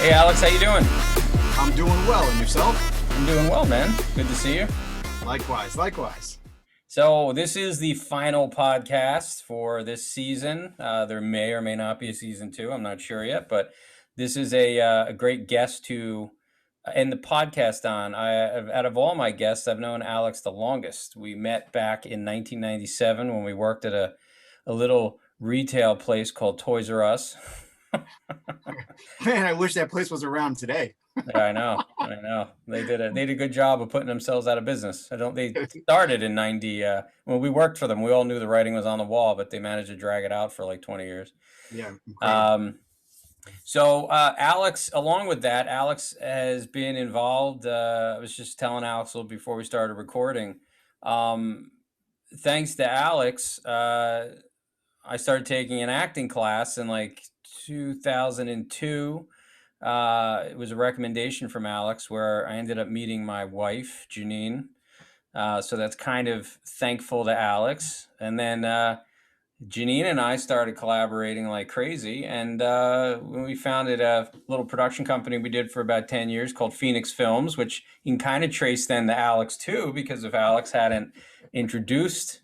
Hey Alex, how you doing? I'm doing well, and yourself? I'm doing well, man. Good to see you. Likewise, likewise. So this is the final podcast for this season. There may or may not be a season two. I'm not sure yet, but this is a great guest to end the podcast on. Out of all my guests, I've known Alex the longest. We met back in 1997 when we worked at a little retail place called Toys R Us. Man, I wish that place was around today. Yeah, I know. I know. They did a good job of putting themselves out of business. They started in 90 when we worked for them. We all knew the writing was on the wall, but they managed to drag it out for like 20 years. Yeah, incredible. Alex, along with that, Alex has been involved. I was just telling Alex a little before we started recording. Thanks to Alex, I started taking an acting class in like 2002. It was a recommendation from Alex where I ended up meeting my wife, Janine. So that's kind of thankful to Alex. And then Janine and I started collaborating like crazy. And we founded a little production company we did for about 10 years called Feenix Films, which you can kind of trace then to Alex too, because if Alex hadn't introduced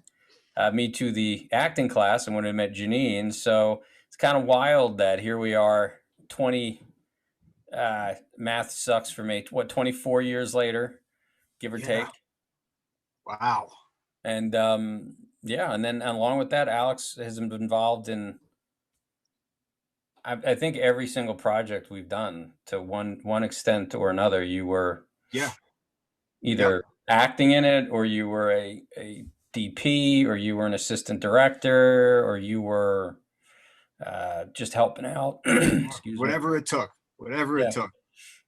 me to the acting class, I wouldn't have met Janine. So it's kind of wild that here we are 20 math sucks for me. 24 years later, give or take. Wow. And and then along with that, Alex has been involved in I think every single project we've done to one extent or another. You were either acting in it, or you were a DP, or you were an assistant director, or you were just helping out. Excuse whatever me. it took. Whatever it took.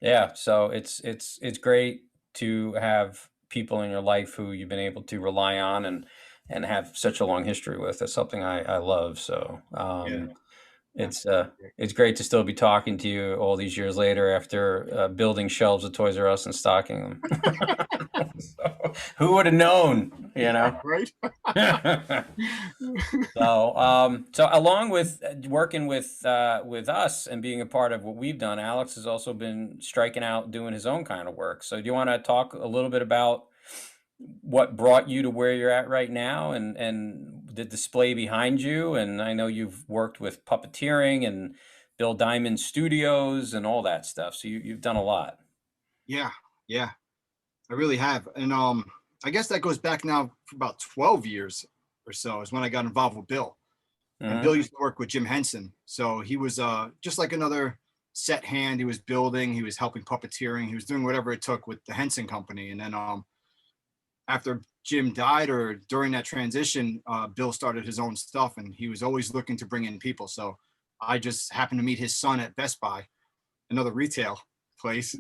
Yeah, so it's great to have people in your life who you've been able to rely on and have such a long history with. That's something I love. So it's great to still be talking to you all these years later after building shelves at Toys R Us and stocking them. So, who would have known, you know? Right? So along with working with us and being a part of what we've done, Alex has also been striking out doing his own kind of work. So do you want to talk a little bit about what brought you to where you're at right now and the display behind you? And I know you've worked with puppeteering and Bill Diamond Studios and all that stuff. So you've done a lot. Yeah, I really have. And I guess that goes back now for about 12 years or so is when I got involved with Bill. And Bill used to work with Jim Henson. So he was just like another set hand. He was building, he was helping puppeteering, he was doing whatever it took with the Henson Company. And then after Jim died or during that transition, Bill started his own stuff, and he was always looking to bring in people. So I just happened to meet his son at Best Buy, another retail place.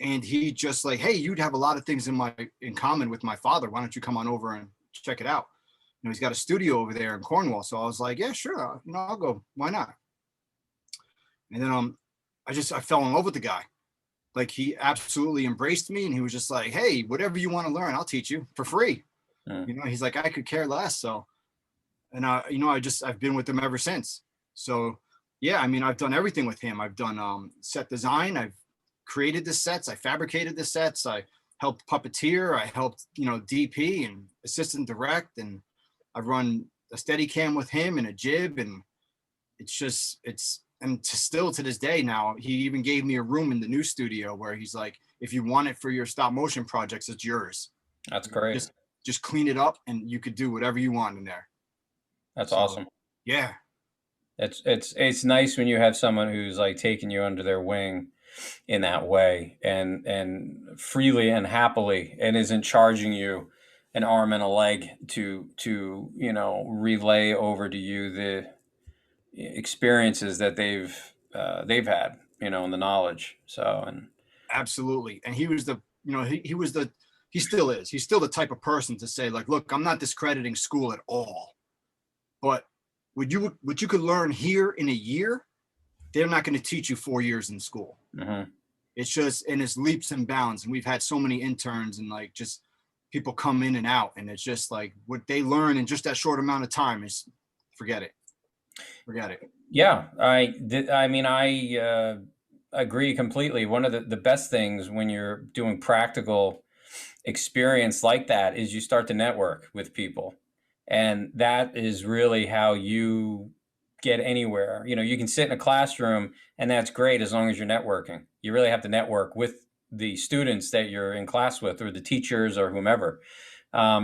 And he just like, hey, you'd have a lot of things in common with my father. Why don't you come on over and check it out? You know, he's got a studio over there in Cornwall. So I was like, yeah, sure. I'll go. Why not? And then I fell in love with the guy. Like, he absolutely embraced me, and he was just like, hey, whatever you want to learn, I'll teach you for free. You know, he's like, I could care less. So, and I've been with him ever since. So yeah, I mean, I've done everything with him. I've done set design. I've created the sets. I fabricated the sets. I helped puppeteer. I helped, DP and assistant direct. And I've run a Steadicam with him and a jib. And still to this day now, he even gave me a room in the new studio where he's like, if you want it for your stop motion projects, it's yours. That's great. Just clean it up and you could do whatever you want in there. That's awesome. Yeah. It's nice when you have someone who's like taking you under their wing in that way and freely and happily, and isn't charging you an arm and a leg to relay over to you the experiences that they've had, and the knowledge. So, and absolutely. And he was he still is. He's still the type of person to say, like, look, I'm not discrediting school at all, but what you could learn here in a year, they're not going to teach you 4 years in school. Mm-hmm. It's just, and it's leaps and bounds. And we've had so many interns and like just people come in and out, and it's just like what they learn in just that short amount of time is forget it. Yeah, I mean, I agree completely. One of the best things when you're doing practical experience like that is you start to network with people. And that is really how you get anywhere. You know, you can sit in a classroom and that's great as long as you're networking. You really have to network with the students that you're in class with or the teachers or whomever.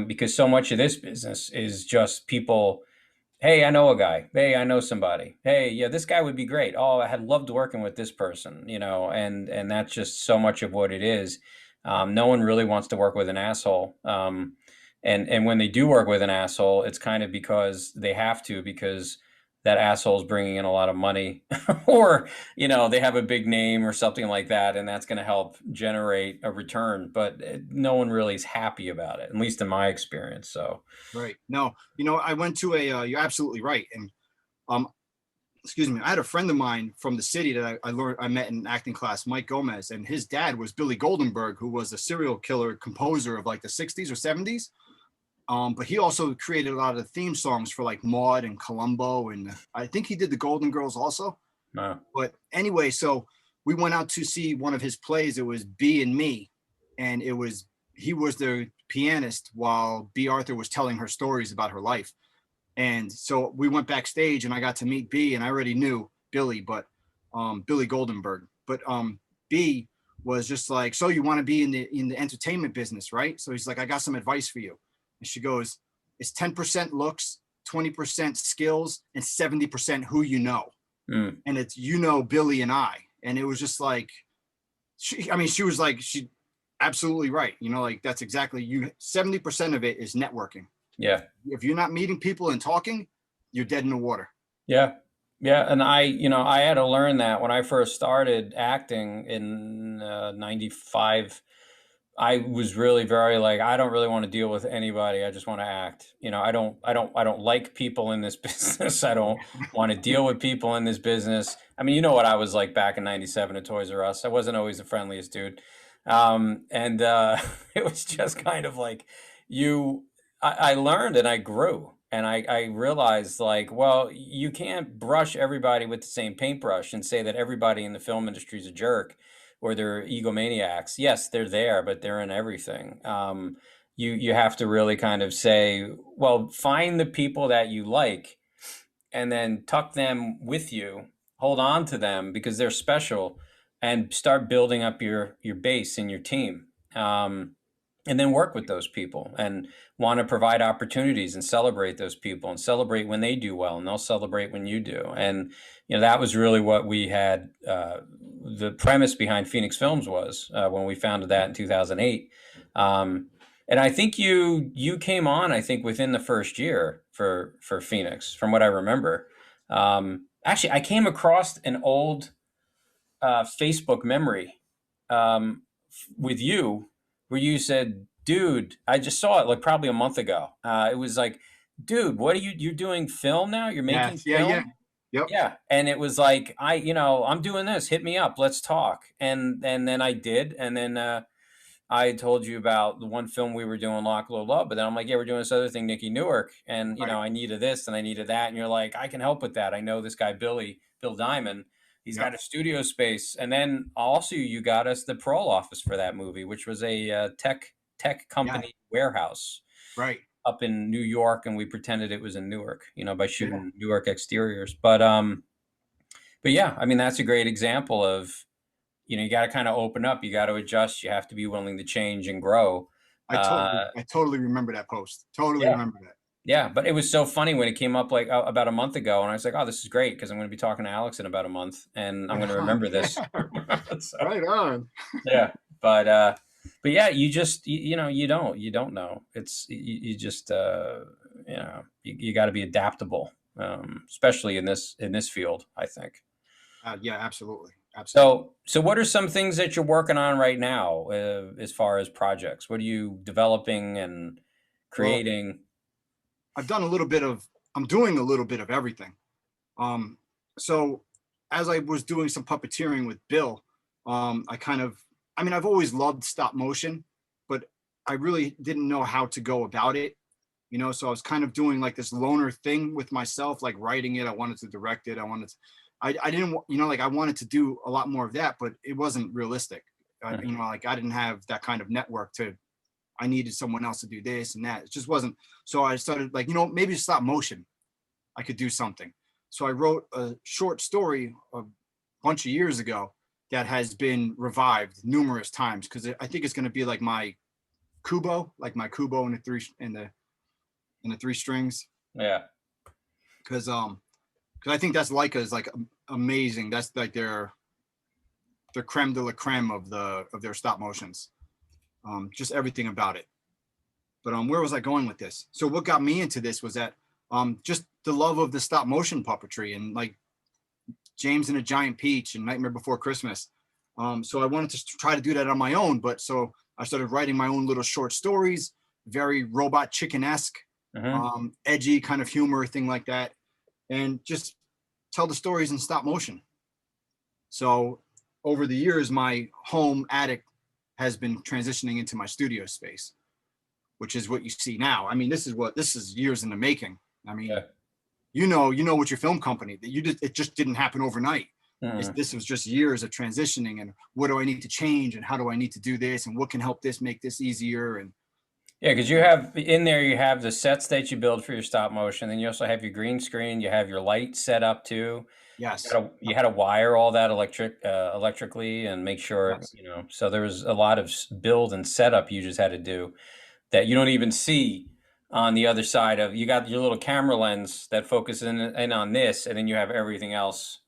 Because so much of this business is just people. Hey, I know a guy. Hey, I know somebody. Hey, yeah, this guy would be great. Oh, I had loved working with this person, you know, and that's just so much of what it is. No one really wants to work with an asshole. And when they do work with an asshole, it's kind of because they have to, because that asshole is bringing in a lot of money, or you know, they have a big name or something like that, and that's going to help generate a return. But no one really is happy about it, at least in my experience. So. Right. No, I went to you're absolutely right. And um, excuse me, I had a friend of mine from the city that I met in acting class, Mike Gomez, and his dad was Billy Goldenberg, who was a serial killer composer of like the 60s or 70s. But he also created a lot of the theme songs for like Maud and Columbo, and I think he did the Golden Girls also. No. But anyway, so we went out to see one of his plays. It was B and Me, and he was the pianist while B. Arthur was telling her stories about her life. And so we went backstage, and I got to meet B, and I already knew Billy, but Billy Goldenberg. But B was just like, so you want to be in the entertainment business, right? So he's like, I got some advice for you. And she goes, it's 10% looks, 20% skills, and 70% who you know. Mm. And it's Billy and I. And it was just like, she was like, she absolutely right. Like that's exactly 70% of it is networking. Yeah. If you're not meeting people and talking, you're dead in the water. Yeah. Yeah. And I had to learn that when I first started acting in 95. I was really very like, I don't really want to deal with anybody. I just want to act. I don't like people in this business. I don't want to deal with people in this business. I mean, you know what I was like back in 97 at Toys R Us. I wasn't always the friendliest dude. And it was just kind of like I learned and I grew. And I realized like, well, you can't brush everybody with the same paintbrush and say that everybody in the film industry is a jerk or they're egomaniacs. Yes, they're there, but they're in everything. You have to really kind of say, well, find the people that you like, and then tuck them with you. Hold on to them because they're special, and start building up your base and your team. And then work with those people and want to provide opportunities and celebrate those people and celebrate when they do well and they'll celebrate when you do. And that was really what we had. The premise behind Feenix Films was when we founded that in 2008. And I think you came on, I think, within the first year for Feenix, from what I remember. Actually, I came across an old Facebook memory with you where you said, "Dude, I just saw it like probably a month ago." It was like, "Dude, what are you're doing film now? You're making Yes. Yeah. Yeah. film?" Yep. Yeah, and it was like, I'm doing this. Hit me up. Let's talk. And then I did, and then I told you about the one film we were doing, Lock, Low, Love. But then I'm like, yeah, we're doing this other thing, Nikki Newark, and Right. I needed this and I needed that, and you're like, I can help with that. I know this guy Bill Diamond. He's Yep. got a studio space, and then also you got us the parole office for that movie, which was a tech Yeah. company warehouse Right. up in New York, and we pretended it was in Newark, by Yeah. shooting Newark exteriors. But yeah, I mean that's a great example of you got to kind of open up, you got to adjust, you have to be willing to change and grow. I totally remember that post. Totally Yeah, remember that. yeah. But it was so funny when it came up like about a month ago, and I was like, oh, this is great because I'm going to be talking to Alex in about a month, and I'm Right going to on. remember this. Yeah. So Right on. yeah, but yeah, you just you don't know. It's you just you got to be adaptable, especially in this field, I think. Yeah. Absolutely. Absolutely. So what are some things that you're working on right now, as far as projects? What are you developing and Well, creating? I've done a little bit of. I'm doing a little bit of everything. Um, so as I was doing some puppeteering with Bill, I kind of, I mean, I've always loved stop motion, but I really didn't know how to go about it. you know, so I was kind of doing like this loner thing with myself, like writing it. I wanted to direct it. I didn't, you know, like I wanted to do a lot more of that, but it wasn't realistic. You know, like I didn't have that kind of network to, I needed someone else to do this and that. It just wasn't. So I started like, you know, maybe stop motion. I could do something. So I wrote a short story a bunch of years ago that has been revived numerous times because I think it's going to be like my Kubo, in the three strings. Yeah. Because I think that's Leica is like amazing. That's like their creme de la creme of their stop motions. Just everything about it. But where was I going with this? So what got me into this was that just the love of the stop motion puppetry and like James and a Giant Peach and Nightmare Before Christmas. So I wanted to try to do that on my own, but so I started writing my own little short stories, very Robot Chicken-esque, edgy kind of humor, thing like that, and just tell the stories in stop motion. So over the years, my home attic has been transitioning into my studio space, which is what you see now. I mean, this is years in the making. I mean, Yeah. you know, with your film company that it just didn't happen overnight. This was just years of transitioning and what do I need to change and how do I need to do this and what can help this make this easier. And Yeah, because you have in there, you have the sets that you build for your stop motion. Then you also have your green screen. You have your light set up too. yes, You had to wire all that electrically and make sure, yes, you know. So there was a lot of build and setup you just had to do that you don't even see on the other side of. You got your little camera lens that focuses in on this, and then you have everything else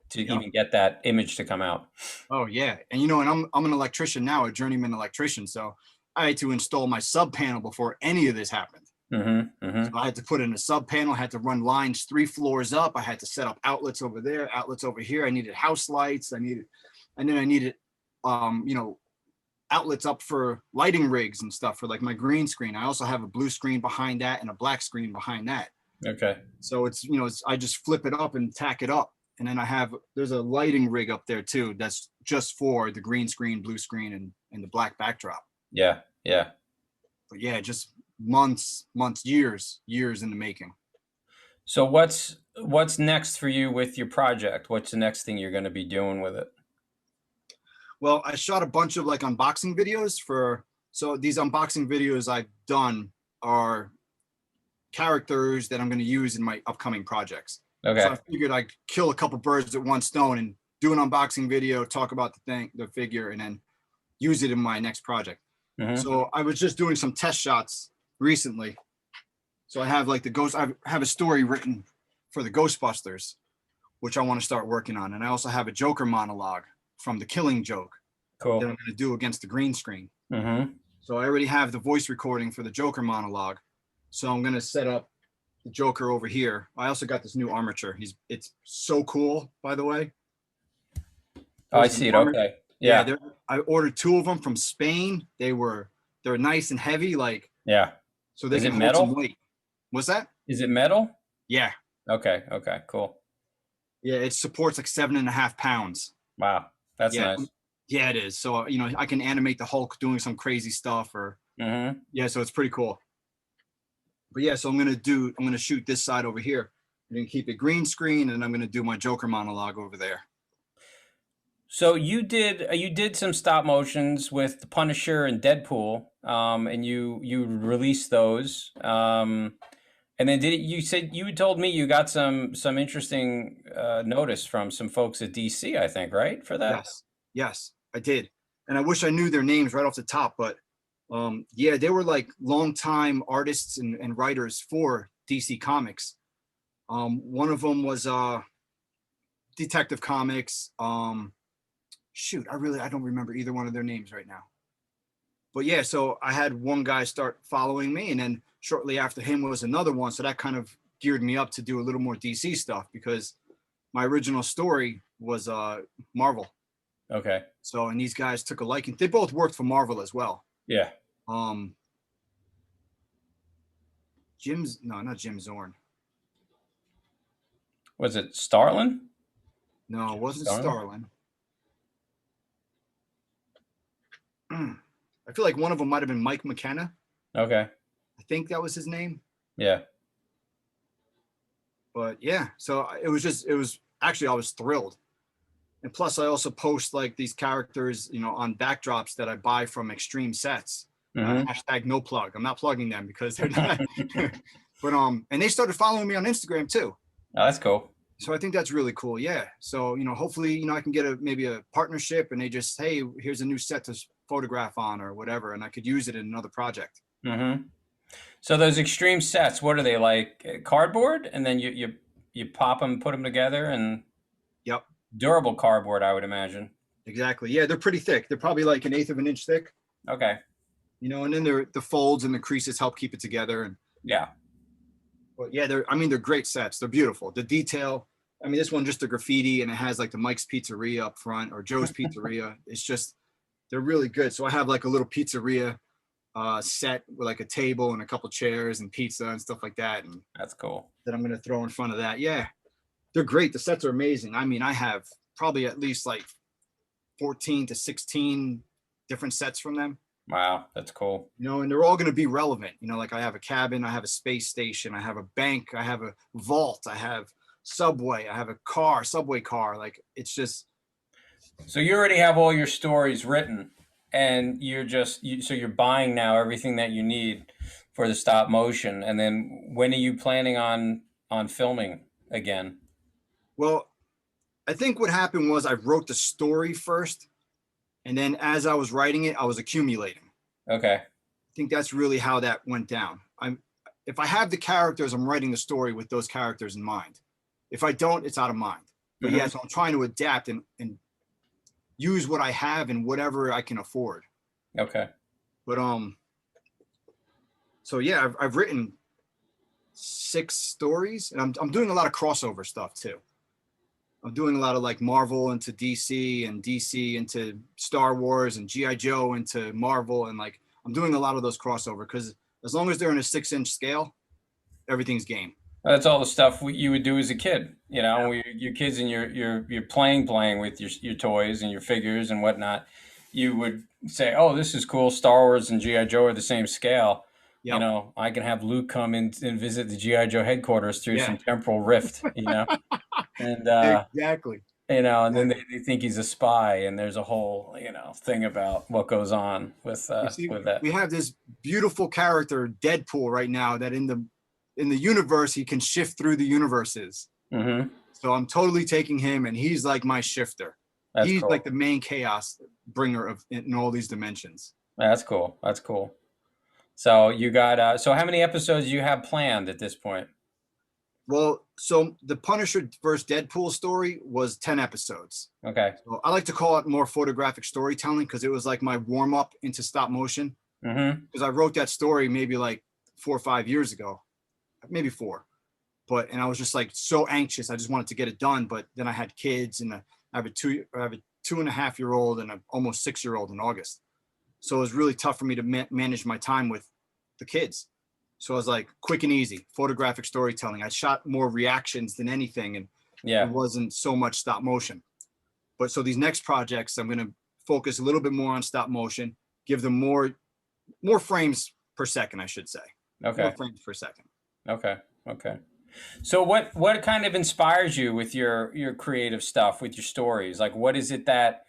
to yep. even get that image to come out. Oh yeah, and you know, and I'm an electrician now, a journeyman electrician, so I had to install my sub panel before any of this happened. So I had to put in a sub panel, had to run lines 3 floors up. I had to set up outlets over there, outlets over here. I needed house lights. And then I needed, you know, outlets up for lighting rigs and stuff for like my green screen. I also have a blue screen behind that and a black screen behind that. Okay. So it's, you know, I just flip it up and tack it up. And then there's a lighting rig up there too. That's just for the green screen, blue screen, and the black backdrop. Yeah. Yeah. But yeah, just months, years in the making. So what's next for you with your project? What's the next thing you're going to be doing with it? Well, I shot a bunch of like unboxing videos so these unboxing videos I've done are characters that I'm going to use in my upcoming projects. Okay. So I figured I'd kill a couple birds with one stone and do an unboxing video, talk about the figure, and then use it in my next project. So I was just doing some test shots recently. So I have like I have a story written for the Ghostbusters, which I want to start working on. And I also have a Joker monologue from The Killing Joke Cool. that I'm going to do against the green screen. Mm-hmm. So I already have the voice recording for the Joker monologue. So I'm going to set up the Joker over here. I also got this new armature. It's so cool, by the way. Oh, I see it. Okay. Yeah. I ordered 2 of them from Spain. They're nice and heavy, like Yeah. so they Is can it hold some metal? weight. What's that? Is it metal? Yeah, Okay. Okay. Cool. yeah. It supports like 7.5 pounds. Wow. That's Yeah, nice. yeah, it is. So you know, I can animate the Hulk doing some crazy stuff, or Mm-hmm. yeah. So it's pretty cool. But yeah, so I'm gonna shoot this side over here. I'm gonna keep it green screen, and I'm gonna do my Joker monologue over there. So you did some stop motions with the Punisher and Deadpool, and you released those. And then you said you told me you got some interesting notice from some folks at DC, I think, right, for that? Yes, yes, I did, and I wish I knew their names right off the top, but yeah, they were like longtime artists and writers for DC Comics. One of them was Detective Comics. Shoot, I don't remember either one of their names right now. But yeah, so I had one guy start following me, and then shortly after him was another one. So that kind of geared me up to do a little more DC stuff because my original story was Marvel. Okay. So and these guys took a liking. They both worked for Marvel as well. Yeah. Not Jim Zorn. Was it Starlin? No, it wasn't Starlin? Starlin. I feel like one of them might have been Mike McKenna. Okay. I think that was his name. Yeah. But yeah, so it was actually, I was thrilled. And plus I also post like these characters, you know, on backdrops that I buy from extreme sets. Mm-hmm. Hashtag no plug. I'm not plugging them because they're not. But and they started following me on Instagram too. Oh, that's cool. So I think that's really cool. Yeah. So, you know, hopefully, you know, I can get maybe a partnership and they just, hey, here's a new set to photograph on or whatever, and I could use it in another project. Mm-hmm. So those extreme sets, what are they like? Cardboard, and then you pop them, put them together, and Yep. durable cardboard, I would imagine. Exactly. Yeah, they're pretty thick. They're probably like an eighth of an inch thick, Okay. you know, and then the folds and the creases help keep it together. And Yeah. but yeah, I mean, they're great sets. They're beautiful. The detail. I mean, this one just a graffiti and it has like the Mike's Pizzeria up front or Joe's Pizzeria. It's just, they're really good. So I have like a little pizzeria set with like a table and a couple chairs and pizza and stuff like that. And That's cool. that I'm going to throw in front of that. Yeah, they're great. The sets are amazing. I mean, I have probably at least like 14 to 16 different sets from them. Wow, that's cool. You know, and they're all going to be relevant. You know, like I have a cabin, I have a space station, I have a bank, I have a vault, I have subway, I have a car, subway car. Like it's just, So you already have all your stories written, and so you're buying now everything that you need for the stop motion. And then when are you planning on filming again? well, I think what happened was I wrote the story first, and then as I was writing it, I was accumulating. Okay. I think that's really how that went down. If I have the characters, I'm writing the story with those characters in mind. If I don't, it's out of mind. But Mm-hmm. yeah, so I'm trying to adapt and use what I have and whatever I can afford. Okay. But so yeah, I've written 6 stories, and I'm doing a lot of crossover stuff too. I'm doing a lot of like Marvel into DC and DC into Star Wars and GI Joe into Marvel, and like I'm doing a lot of those crossover because as long as they're in a 6-inch scale, everything's game. That's all the stuff you would do as a kid. You know, Yeah. your kids and you're playing with your toys and your figures and whatnot. You would say, "Oh, this is cool. Star Wars and GI Joe are the same scale." You Yep. know, I can have Luke come in and visit the GI Joe headquarters through Yeah. some temporal rift. You know, and Exactly. you know, and then Exactly. they think he's a spy, and there's a whole thing about what goes on You see, with that. we have this beautiful character, Deadpool, right now that in the universe he can shift through the universes. Hmm. So I'm totally taking him, and he's like my shifter. That's He's like cool. the main chaos bringer of in all these dimensions. That's cool. That's cool. So you got so how many episodes do you have planned at this point? Well, so the Punisher versus Deadpool story was 10 episodes. Okay. So I like to call it more photographic storytelling because it was like my warm up into stop motion. Mm-hmm. Because I wrote that story maybe like 4 or 5 years ago, maybe 4. And I was just like so anxious. I just wanted to get it done. But then I had kids, and I have a 2.5-year-old and an almost 6-year-old in August. So it was really tough for me to manage my time with the kids. So I was like, quick and easy, photographic storytelling. I shot more reactions than anything, and it Yeah. wasn't so much stop motion. But so these next projects, I'm going to focus a little bit more on stop motion, give them more frames per second, I should say, more Okay. frames per second. Okay. Okay. So what kind of inspires you with your creative stuff, with your stories? Like, what is it that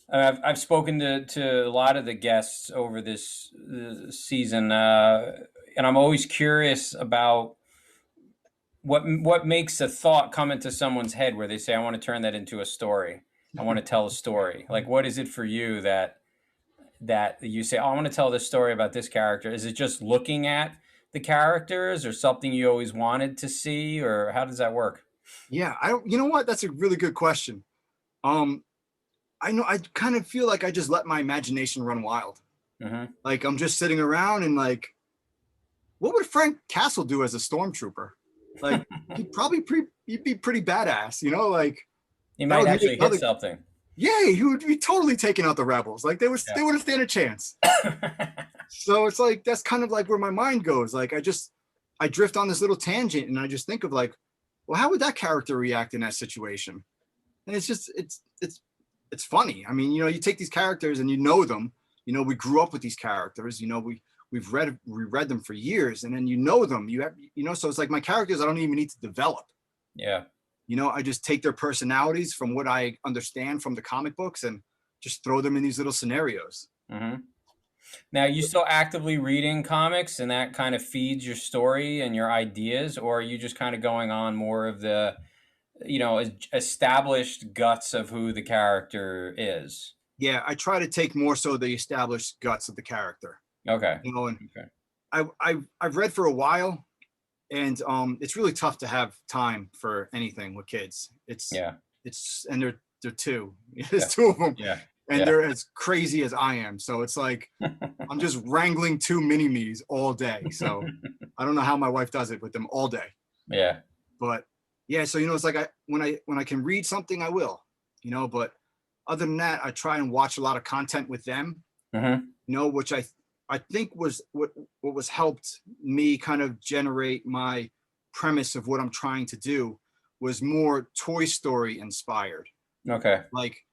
I've spoken to a lot of the guests over this season, and I'm always curious about what makes a thought come into someone's head where they say, "I want to turn that into a story. I want to tell a story." Like, what is it for you that you say, "Oh, I want to tell this story about this character"? Is it just looking at the characters, or something you always wanted to see, or how does that work? Yeah, I don't. You know what? That's a really good question. Um, I know I kind of feel like I just let my imagination run wild. Hmm. Like I'm just sitting around and like, what would Frank Castle do as a stormtrooper? Like he'd be pretty badass, you know. Like You that might would be actually hit another. something. Yeah, he would be totally taking out the rebels. Like they wouldn't stand a chance. Yeah. So it's like that's kind of like where my mind goes. Like I drift on this little tangent and I just think of like, well, how would that character react in that situation? And it's just it's funny. I mean, you know, you take these characters and you know them. You know, we grew up with these characters. You know, reread them for years, and then you know them. You have, so it's like my characters I don't even need to develop. Yeah. I just take their personalities from what I understand from the comic books and just throw them in these little scenarios. Mm-hmm. Now, you still actively reading comics, and that kind of feeds your story and your ideas, or are you just kind of going on more of the, established guts of who the character is? Yeah, I try to take more so the established guts of the character. Okay. And Okay. I've read for a while, and it's really tough to have time for anything with kids. Yeah. And they're two. There's Yeah. two of them, Yeah. and Yeah. they're as crazy as I am. So it's like I'm just wrangling two mini me's all day. So I don't know how my wife does it with them all day. Yeah. But yeah, so it's like when I can read something, I will. But other than that, I try and watch a lot of content with them. Mm-hmm. Which I think was what was helped me kind of generate my premise of what I'm trying to do was more Toy Story inspired. Okay. Like,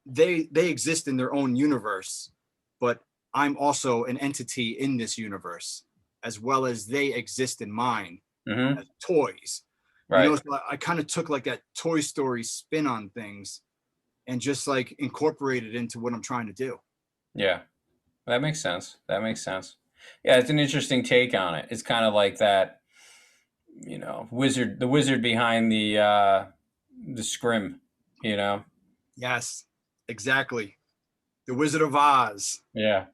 they exist in their own universe, but I'm also an entity in this universe, as well as they exist in mine Mm-hmm. as toys. Right. So I kind of took like that Toy Story spin on things and just like incorporated into what I'm trying to do. Yeah. That makes sense. That makes sense. Yeah, it's an interesting take on it. It's kind of like that, the wizard behind the scrim, you know? Yes, exactly. The Wizard of Oz. Yeah.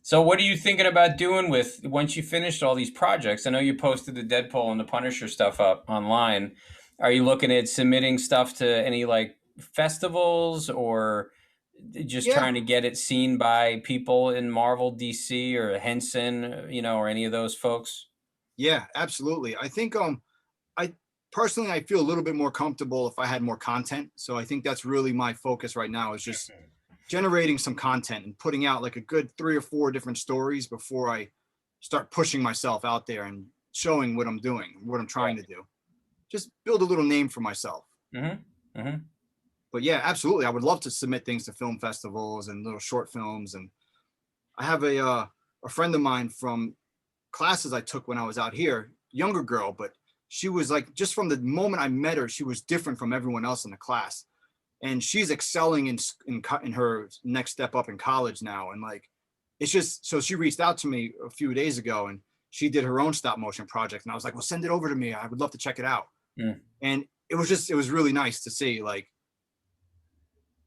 So what are you thinking about doing with once you finished all these projects? I know you posted the Deadpool and the Punisher stuff up online. Are you looking at submitting stuff to any like festivals or just Yeah, trying to get it seen by people in Marvel, DC, or Henson, or any of those folks? yeah, absolutely. I think I personally I feel a little bit more comfortable if I had more content. So I think that's really my focus right now is just generating some content and putting out like a good 3 or 4 different stories before I start pushing myself out there and showing what I'm doing, what I'm trying to do. Just build a little name for myself. Mm-hmm. Mm-hmm. But yeah, absolutely. I would love to submit things to film festivals and little short films. And I have a friend of mine from classes I took when I was out here, younger girl, but she was like, just from the moment I met her, she was different from everyone else in the class. And she's excelling in her next step up in college now. And like, it's just, so she reached out to me a few days ago and she did her own stop motion project. And I was like, well, send it over to me. I would love to check it out. Mm. And it was really nice to see, like,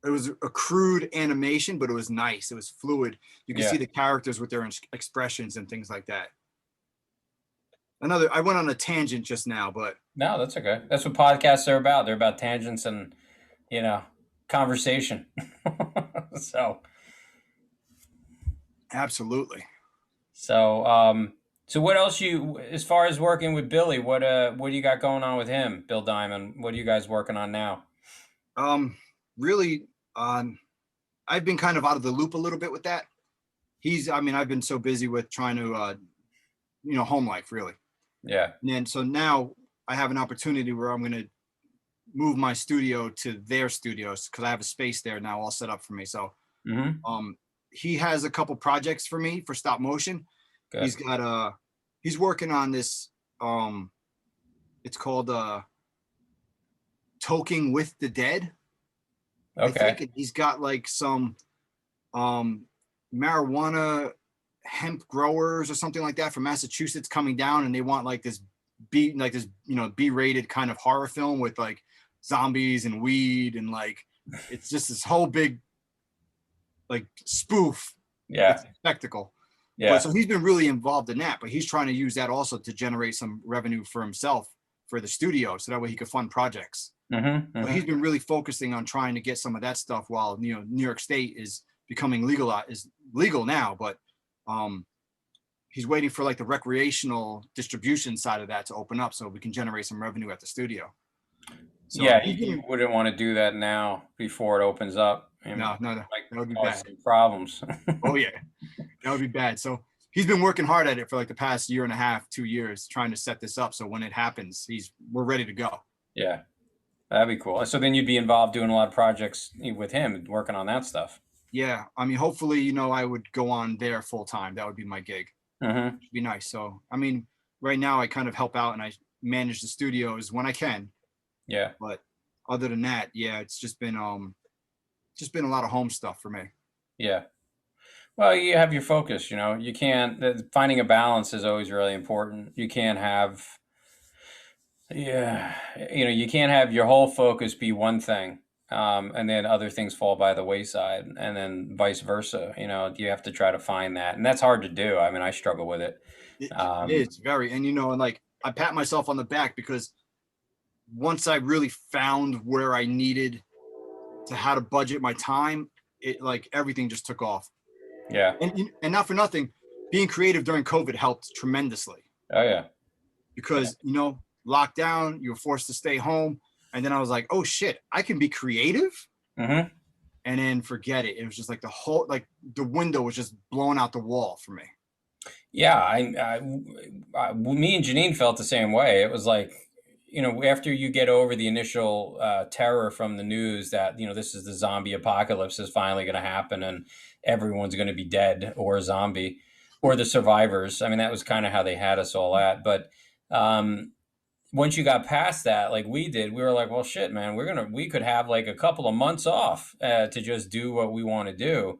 it was a crude animation, but it was nice. It was fluid. You could see Yeah. the characters with their expressions and things like that. I went on a tangent just now, but No, that's okay. That's what podcasts are about. They're about tangents and, you know, conversation. So, absolutely. so what else as far as working with Billy, what do you got going on with him, Bill Diamond? What are you guys working on now? Really, I've been kind of out of the loop a little bit with that. I've been so busy with trying to, home life really. Yeah. And then, so now I have an opportunity where I'm going to move my studio to their studios because I have a space there now all set up for me. So, Mm-hmm. he has a couple projects for me for stop motion. Good. He's working on this, it's called, Toking with the Dead. I Okay. think he's got like some, marijuana hemp growers or something like that from Massachusetts coming down, and they want like this B-rated kind of horror film with like zombies and weed and like it's just this whole big like spoof. Yeah. It's a spectacle. But Yeah. so he's been really involved in that, but he's trying to use that also to generate some revenue for himself for the studio, so that way he could fund projects. Mm-hmm. But Mm-hmm. he's been really focusing on trying to get some of that stuff while New York State is becoming legal now, but he's waiting for like the recreational distribution side of that to open up so we can generate some revenue at the studio. So Yeah, you wouldn't want to do that now before it opens up. I mean, no, might that would be cause bad. some problems. Oh yeah, that would be bad. So he's been working hard at it for like the past year and a half, 2 years, trying to set this up. So when it happens, we're ready to go. Yeah, that'd be cool. So then you'd be involved doing a lot of projects with him, working on that stuff. Yeah, I mean, hopefully, I would go on there full time. That would be my gig. Hmm. It'd be nice. So, I mean, right now I kind of help out and I manage the studios when I can. Yeah. But other than that, yeah, it's just been a lot of home stuff for me. Yeah. Well, you have your focus, you know. You can't, finding a balance is always really important. You can't have, yeah, you know, you can't have your whole focus be one thing, and then other things fall by the wayside, and then vice versa. You know, you have to try to find that, and that's hard to do. I mean, I struggle with it. It is very, and and like I pat myself on the back because once I really found where I needed to how to budget my time, it like everything just took off. Yeah. And not for nothing, being creative during COVID helped tremendously Oh yeah. Yeah. because lockdown, you were forced to stay home, and then I was like, oh shit, I can be creative, Hmm. and then forget it. It was just like the window was just blown out the wall for me. Yeah. Me and Janine felt the same way. It was like, you know, after you get over the initial terror from the news that, you know, this is the zombie apocalypse is finally going to happen and everyone's going to be dead or a zombie or the survivors. I mean, that was kind of how they had us all at. But um, once you got past that, like we did, we were like, well, shit, man, we could have like a couple of months off to just do what we want to do.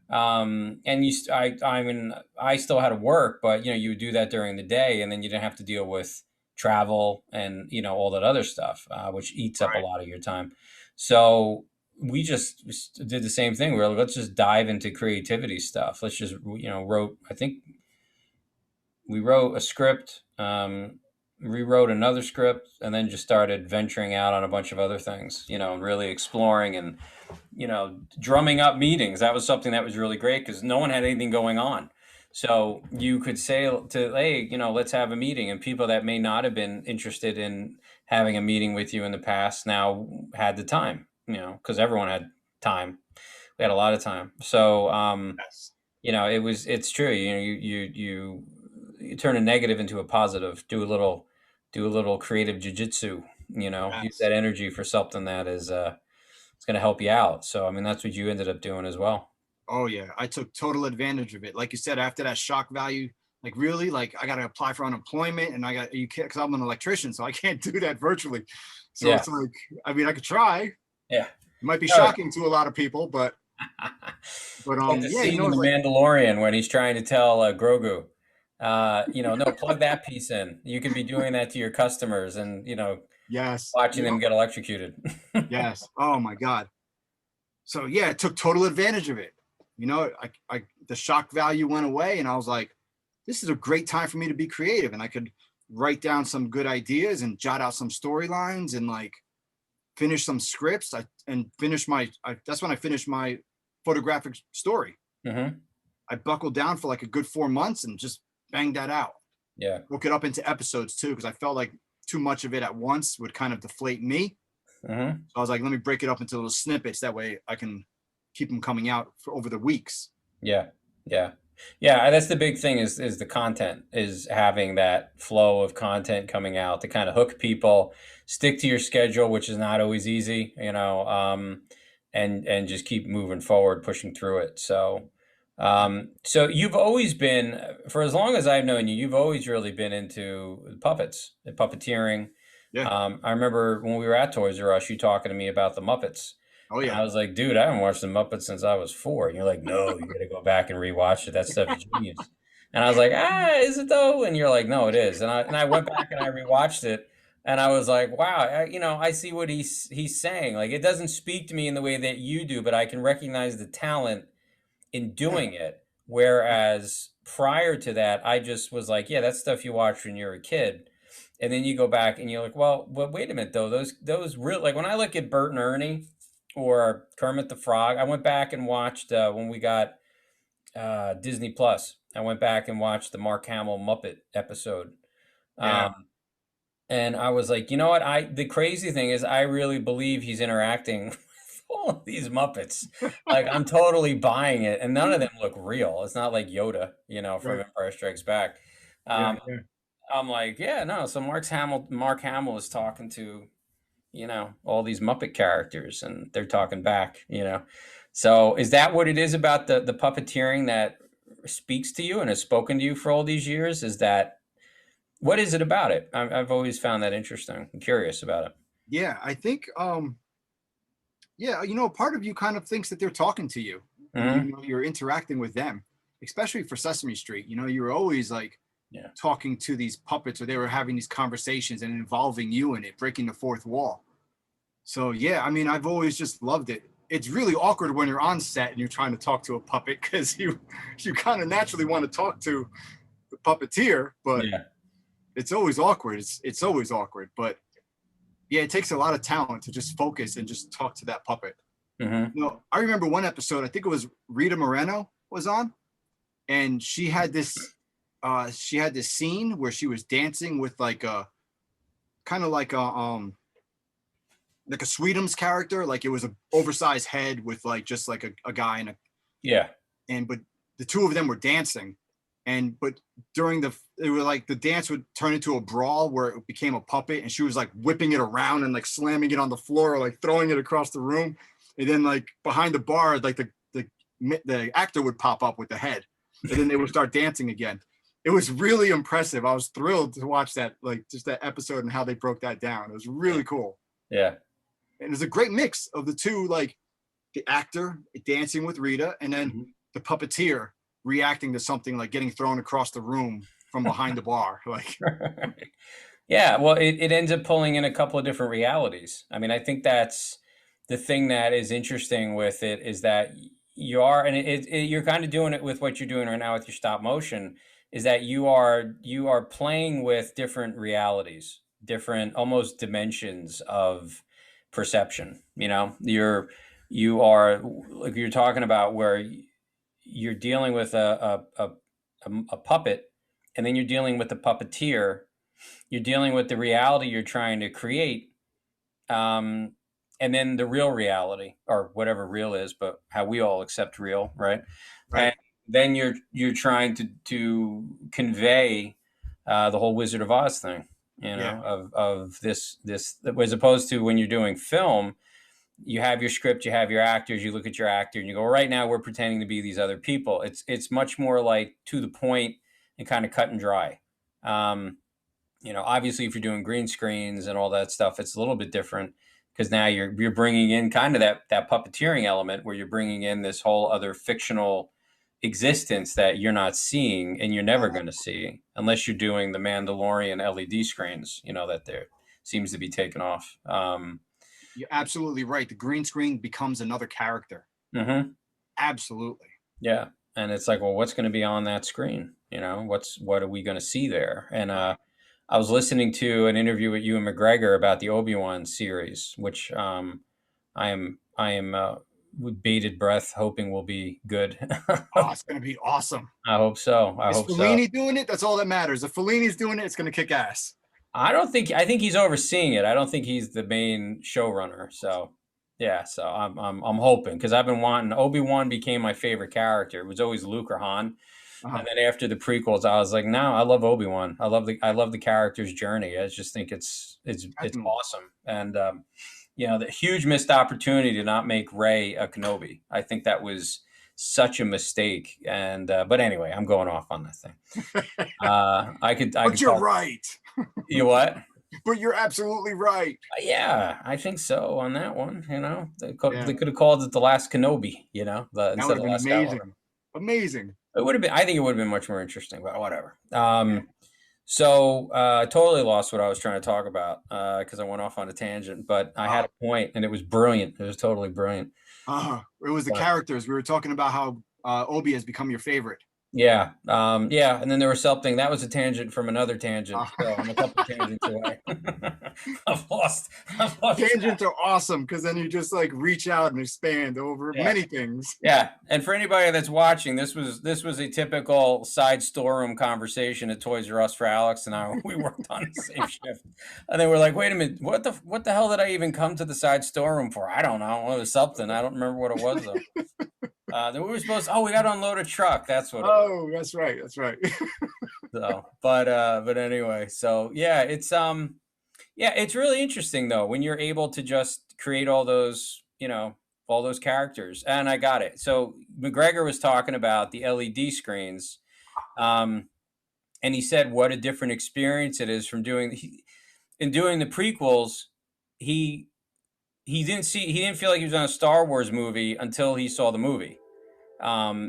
And I mean, I still had to work, but you know, you would do that during the day, and then you didn't have to deal with travel and you know all that other stuff, which eats up a Right. lot of your time. So we just did the same thing. We were like, let's just dive into creativity stuff. Let's just wrote. I think we wrote a script, rewrote another script, and then just started venturing out on a bunch of other things. You know, and really exploring and drumming up meetings. That was something that was really great because no one had anything going on. So you could say to, hey, you know, let's have a meeting. And people that may not have been interested in having a meeting with you in the past now had the time, you know, because everyone had time. We had a lot of time. So, Yes. it's true. You know, you turn a negative into a positive. Do a little creative jujitsu. You know, use Yes. that energy for something that is it's going to help you out. So, I mean, that's what you ended up doing as well. Oh yeah, I took total advantage of it. Like you said, after that shock value, like really, like I got to apply for unemployment, and you can't because I'm an electrician, so I can't do that virtually. So Yeah. it's like, I mean, I could try. It Yeah. might be No. shocking to a lot of people, but It's like the yeah, scene in it's The like Mandalorian when he's trying to tell Grogu, no, plug that piece in. You could be doing that to your customers and, yes, watching them get electrocuted. yes. Oh my God. So yeah, it took total advantage of it. I the shock value went away, and I was like, this is a great time for me to be creative, and I could write down some good ideas and jot out some storylines and like finish some scripts. That's when I finished my photographic story. Hmm. I buckled down for like a good 4 months and just banged that out. Yeah. Broke it up into episodes too, because I felt like too much of it at once would kind of deflate me. Hmm. So I was like, let me break it up into little snippets. That way I can keep them coming out for over the weeks. Yeah. Yeah. Yeah. That's the big thing is the content is having that flow of content coming out to kind of hook people, stick to your schedule, which is not always easy, and just keep moving forward, pushing through it. So you've always been, for as long as I've known you, you've always really been into puppets, and puppeteering. Yeah. I remember when we were at Toys R Us, you talking to me about the Muppets. Oh And yeah. I was like, dude, I haven't watched the Muppets since I was 4. And you're like, no, you got to go back and rewatch it. That stuff's genius. And I was like, is it though? And you're like, no, it is. And I went back and I rewatched it, and I was like, wow, I see what he's saying. Like, it doesn't speak to me in the way that you do, but I can recognize the talent in Yeah. doing it. Whereas prior to that, I just was like, yeah, that's stuff you watch when you're a kid. And then you go back and you're like, well, but wait a minute though. Those real, like when I look at Bert and Ernie or Kermit the Frog, I went back and watched when we got Disney Plus. I went back and watched the Mark Hamill Muppet episode. Yeah. Um, and I was like, you know what? The crazy thing is I really believe he's interacting with all of these Muppets. Like I'm totally buying it, and none of them look real. It's not like Yoda, from Right. Empire Strikes Back. Yeah. Um, Yeah. I'm like, yeah, no. So Mark Hamill is talking to, all these Muppet characters, and they're talking back. So is that what it is about the puppeteering that speaks to you and has spoken to you for all these years? Is that what is it about it? I've always found that interesting. I'm curious about it. Yeah, I think yeah, part of you kind of thinks that they're talking to you when Hmm. you're interacting with them, especially for Sesame Street. You were always like Yeah. talking to these puppets, or they were having these conversations and involving you in it, breaking the fourth wall. So yeah, I mean, I've always just loved it. It's really awkward when you're on set and you're trying to talk to a puppet because you kind of naturally want to talk to the puppeteer, but Yeah. it's always awkward. It's always awkward, but yeah, it takes a lot of talent to just focus and just talk to that puppet. Hmm. I remember one episode, I think it was Rita Moreno was on, and she had this scene where she was dancing with like a kind of like a Sweetums character, like it was an oversized head with like just like a guy Yeah. but the two of them were dancing, but during it was like the dance would turn into a brawl where it became a puppet, and she was like whipping it around and like slamming it on the floor or like throwing it across the room, and then like behind the bar, like the actor would pop up with the head, and then they would start dancing again. It was really impressive. I was thrilled to watch that, like just that episode and how they broke that down. It was really cool. Yeah. And it was a great mix of the two, like the actor dancing with Rita, and then Mhm. the puppeteer reacting to something like getting thrown across the room from behind the bar. Like, Yeah, well, it ends up pulling in a couple of different realities. I mean, I think that's the thing that is interesting with it is that you are, and you're kind of doing it with what you're doing right now with your stop motion, is that you are playing with different realities, different almost dimensions of perception. You are like you're talking about where you're dealing with a puppet, and then you're dealing with the puppeteer, you're dealing with the reality you're trying to create, um, and then the real reality, or whatever real is, but how we all accept real, right? right, And then you're trying to convey the whole Wizard of Oz thing, yeah, of this, as opposed to when you're doing film, you have your script, you have your actors, you look at your actor, and you go, right now we're pretending to be these other people. It's much more like to the point and kind of cut and dry. Um, Obviously, if you're doing green screens and all that stuff, it's a little bit different because now you're bringing in kind of that puppeteering element where you're bringing in this whole other fictional existence that you're not seeing and you're never going to see unless you're doing the Mandalorian LED screens. That there seems to be taken off. you're absolutely right. The green screen becomes another character. Hmm. Absolutely. Yeah, and it's like, well, what's going to be on that screen? What are we going to see there? And Right. I was listening to an interview with Ewan McGregor about the Obi-Wan series, which I am with bated breath hoping will be good. Oh, it's going to be awesome. I hope so. I Is hope so. Fellini doing it? That's all that matters. If Fellini's doing it, it's going to kick ass. I think he's overseeing it. I don't think he's the main showrunner. So yeah, so I'm hoping because I've been wanting. Obi-Wan became my favorite character. It was always Luke or Han. Uh-huh. And then after the prequels, I was like, no, I love Obi-Wan. I love the character's journey. I just think it's Definitely. awesome. And the huge missed opportunity to not make Rey a Kenobi. I think that was such a mistake. And but anyway, I'm going off on that thing. I could But you're talk. right. You what? But you're absolutely right. Yeah, I think so on that one. They Yeah, could have called it the Last Kenobi. that would Instead have of been Last Skywalker. amazing. Amazing. It would have been. I think it would have been much more interesting, but whatever. Yeah. So I totally lost what I was trying to talk about because I went off on a tangent. But I had Uh, a point, and it was brilliant. It was totally brilliant. it was the But characters. We were talking about how Obi has become your favorite. yeah, yeah. And then there was something that was a tangent from another Uh, tangent. So I'm a couple tangents away. I've lost. I've lost track. Tangents are awesome because then you just like reach out and expand over Yeah. many things. Yeah, and for anybody that's watching, this was a typical side storeroom conversation at Toys R Us for Alex and I. We worked on the same shift, and they were like, "Wait a minute, what the hell did I even come to the side storeroom for? I don't know. It was something. I don't remember what it was though. Then we were supposed. Oh, we got to unload a truck. That's what it was. Oh, that's right. That's right. So, but anyway, so yeah, it's really interesting though when you're able to just create all all those characters, and I got it. So McGregor was talking about the LED screens, um, and he said what a different experience it is from in doing the prequels. He he didn't feel like he was on a Star Wars movie until he saw the movie,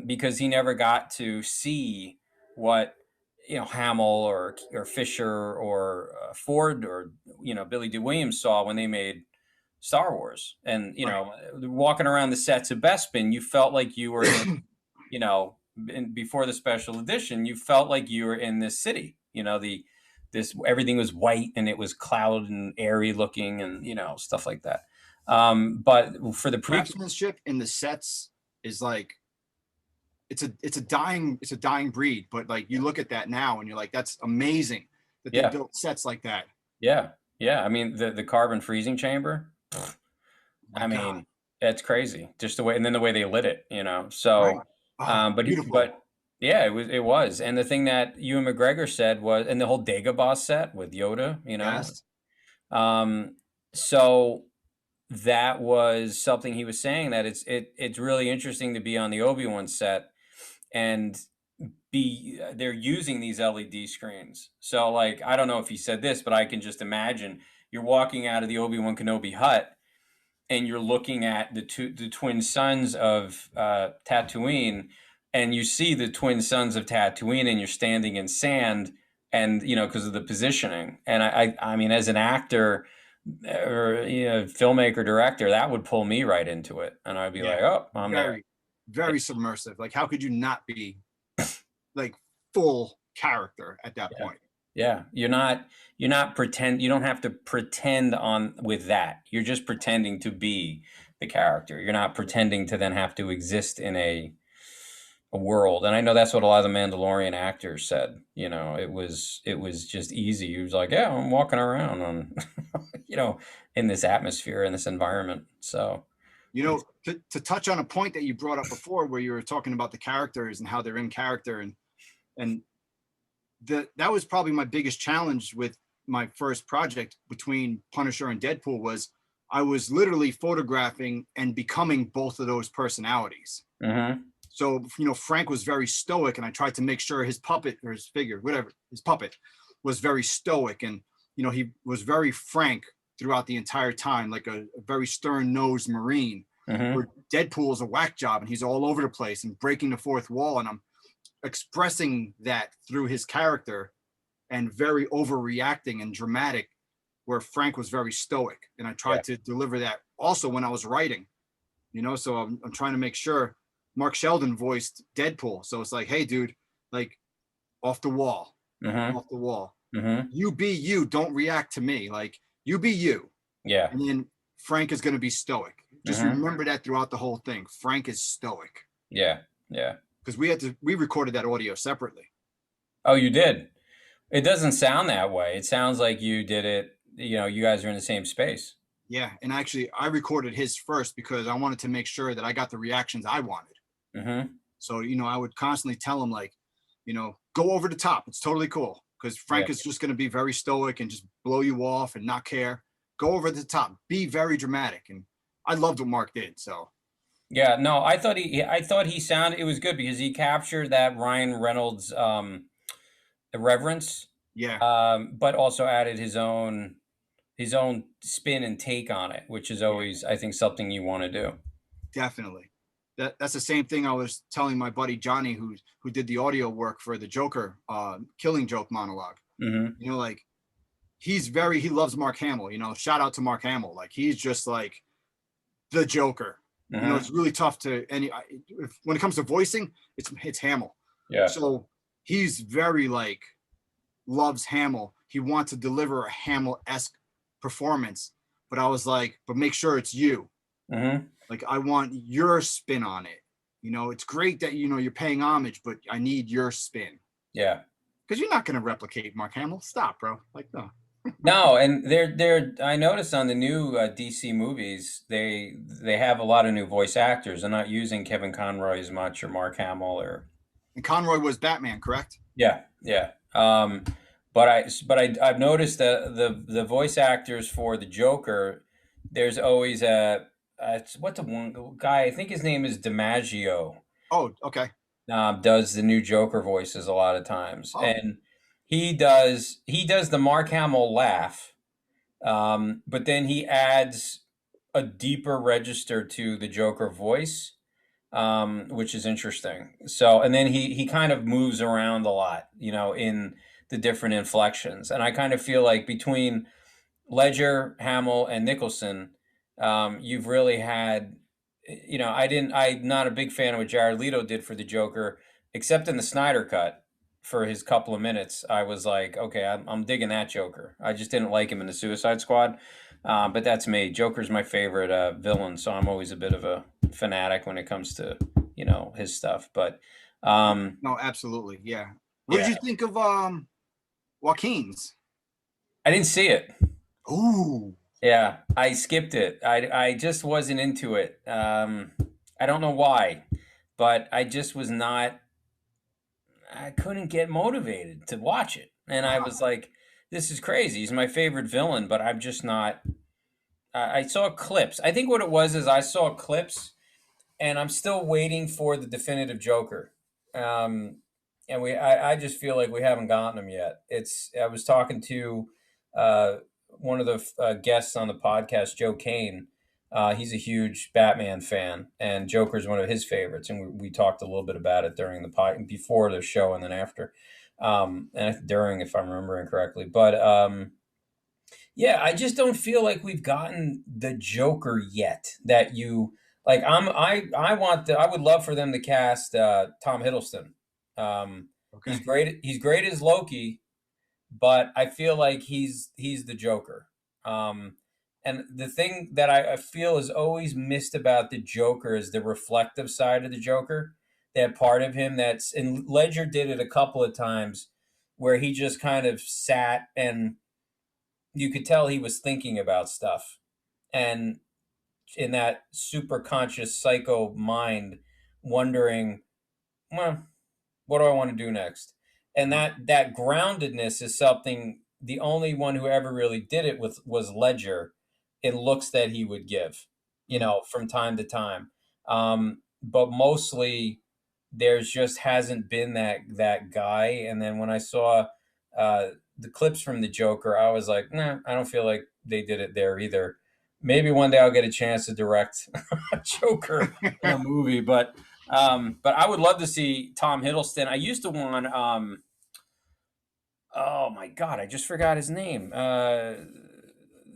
because he never got to see what Hamill or Fisher or Ford or Billy D. Williams saw when they made Star Wars. And Right. walking around the sets of Bespin, you felt like you were in you know before the special edition, you felt like you were in this city. The this everything was white and it was cloud and airy looking and stuff like that. But for the prequel, Craftsmanship in the sets is like it's a dying breed. But like you look at that now and you're like, that's amazing that they yeah, built sets like that. yeah, yeah. I mean, the carbon freezing chamber. Oh my I God. mean, it's crazy. Just the way, and then the way they lit it. Right. So, Oh, beautiful. but yeah, it was. And the thing that Ewan McGregor said was, and the whole Dagobah set with Yoda. Yes. Um, so that was something he was saying, that it's really interesting to be on the Obi-Wan set and they're using these LED screens. So like, I don't know if he said this, but I can just imagine you're walking out of the Obi-Wan Kenobi hut and you're looking at the twin sons of Tatooine, and you see the twin sons of Tatooine, and you're standing in sand, and because of the positioning. And I mean, as an actor or filmmaker director, that would pull me right into it, and I'd be Yeah. like, oh, I'm there. Very, very submersive. Like, how could you not be like full character at that Yeah. point? Yeah, you don't have to pretend on with that. You're just pretending to be the character. You're not pretending to then have to exist in a world. And I know that's what a lot of the Mandalorian actors said. It was just easy. He was like, yeah, I'm walking around on in this atmosphere, in this environment. So it's To touch on a point that you brought up before, where you were talking about the characters and how they're in character, and that was probably my biggest challenge with my first project between Punisher and Deadpool. Was I was literally photographing and becoming both of those personalities. hmm So, Frank was very stoic, and I tried to make sure his puppet, or his figure, whatever, his puppet, was very stoic. And, he was very frank throughout the entire time, like a very stern-nosed Marine. hmm Where Deadpool is a whack job and he's all over the place and breaking the fourth wall. And I'm expressing that through his character, and very overreacting and dramatic, where Frank was very stoic. And I yeah. tried to deliver that also when I was writing, so I'm trying to make sure. Mark Sheldon voiced Deadpool. So it's like, hey, dude, like, off the wall, hmm off the wall. hmm You be you. Don't react to me. Like, you be you. yeah. And then Frank is going to be stoic. Just hmm remember that throughout the whole thing. Frank is stoic. yeah. Yeah. Because we recorded that audio separately. Oh, you did. It doesn't sound that way. It sounds like you did it, you guys are in the same space. Yeah. And actually, I recorded his first because I wanted to make sure that I got the reactions I wanted. hmm So, I would constantly tell him, like, go over the top. It's totally cool. Because Yeah. Frank is just going to be very stoic and just blow you off and not care. Go over the top. Be very dramatic. And I loved what Mark did. So, Yeah, no, I thought he sounded, it was good because he captured that Ryan Reynolds irreverence, yeah, but also added his own spin and take on it, which is yeah, always, I think, something you want to do. definitely. That's the same thing I was telling my buddy Johnny, who did the audio work for the Joker Killing Joke monologue. hmm Like, he loves Mark Hamill. Shout out to Mark Hamill. Like, he's just like the Joker. hmm It's really tough to when it comes to voicing, it's Hamill. Yeah. So he's very, like, loves Hamill. He wants to deliver a Hamill-esque performance. But I was like, but make sure it's you. hmm Like, I want your spin on it. It's great that you're paying homage, but I need your spin. Yeah. Because you're not going to replicate Mark Hamill. Stop, bro. Like, no. No, and I noticed on the new DC movies, they have a lot of new voice actors. They're not using Kevin Conroy as much or Mark Hamill or And Conroy was Batman, correct? yeah, yeah. I've noticed that the voice actors for the Joker, there's always it's what the one guy, I think his name is DiMaggio, Oh, okay. does the new Joker voices a lot of times, Oh, and he does the Mark Hamill laugh, but then he adds a deeper register to the Joker voice, which is interesting. So, and then he kind of moves around a lot, in the different inflections, and I kind of feel like between Ledger, Hamill, and Nicholson, you've really had, I'm not a big fan of what Jared Leto did for the Joker, except in the Snyder cut for his couple of minutes. I was like, okay, I'm digging that Joker. I just didn't like him in the Suicide Squad. But that's me. Joker's my favorite villain, so I'm always a bit of a fanatic when it comes to, his stuff. But no, absolutely. Yeah. What did yeah, you think of Joaquin's? I didn't see it. Ooh. Yeah, I skipped it. I just wasn't into it. I don't know why, but I just was not. I couldn't get motivated to watch it, and I was like, "This is crazy. He's my favorite villain, but I'm just not." I saw clips. I think what it was is I saw clips, and I'm still waiting for the definitive Joker. Um, and I just feel like we haven't gotten him yet. I was talking to uh, one of the guests on the podcast, Joe Kane. He's a huge Batman fan, and Joker's one of his favorites. And we talked a little bit about it during the before the show and then after, and during, if I'm remembering correctly. But yeah, I just don't feel like we've gotten the Joker yet. That you like. I would love for them to cast Tom Hiddleston. He's Okay. great. He's great as Loki, but I feel like he's the Joker. And the thing that I feel is always missed about the Joker is the reflective side of the Joker. That part of him that's and Ledger did it a couple of times where he just kind of sat and you could tell he was thinking about stuff. And in that super conscious psycho mind, wondering, well, what do I want to do next? And Mhm. that groundedness is something the only one who ever really did it with was Ledger in looks that he would give, Mhm. from time to time. But mostly there's just hasn't been that guy. And then when I saw uh, the clips from the Joker, I was like, nah, I don't feel like they did it there either. Maybe one day I'll get a chance to direct a Joker in a movie, but I would love to see Tom Hiddleston. I used to want oh my god, I just forgot his name.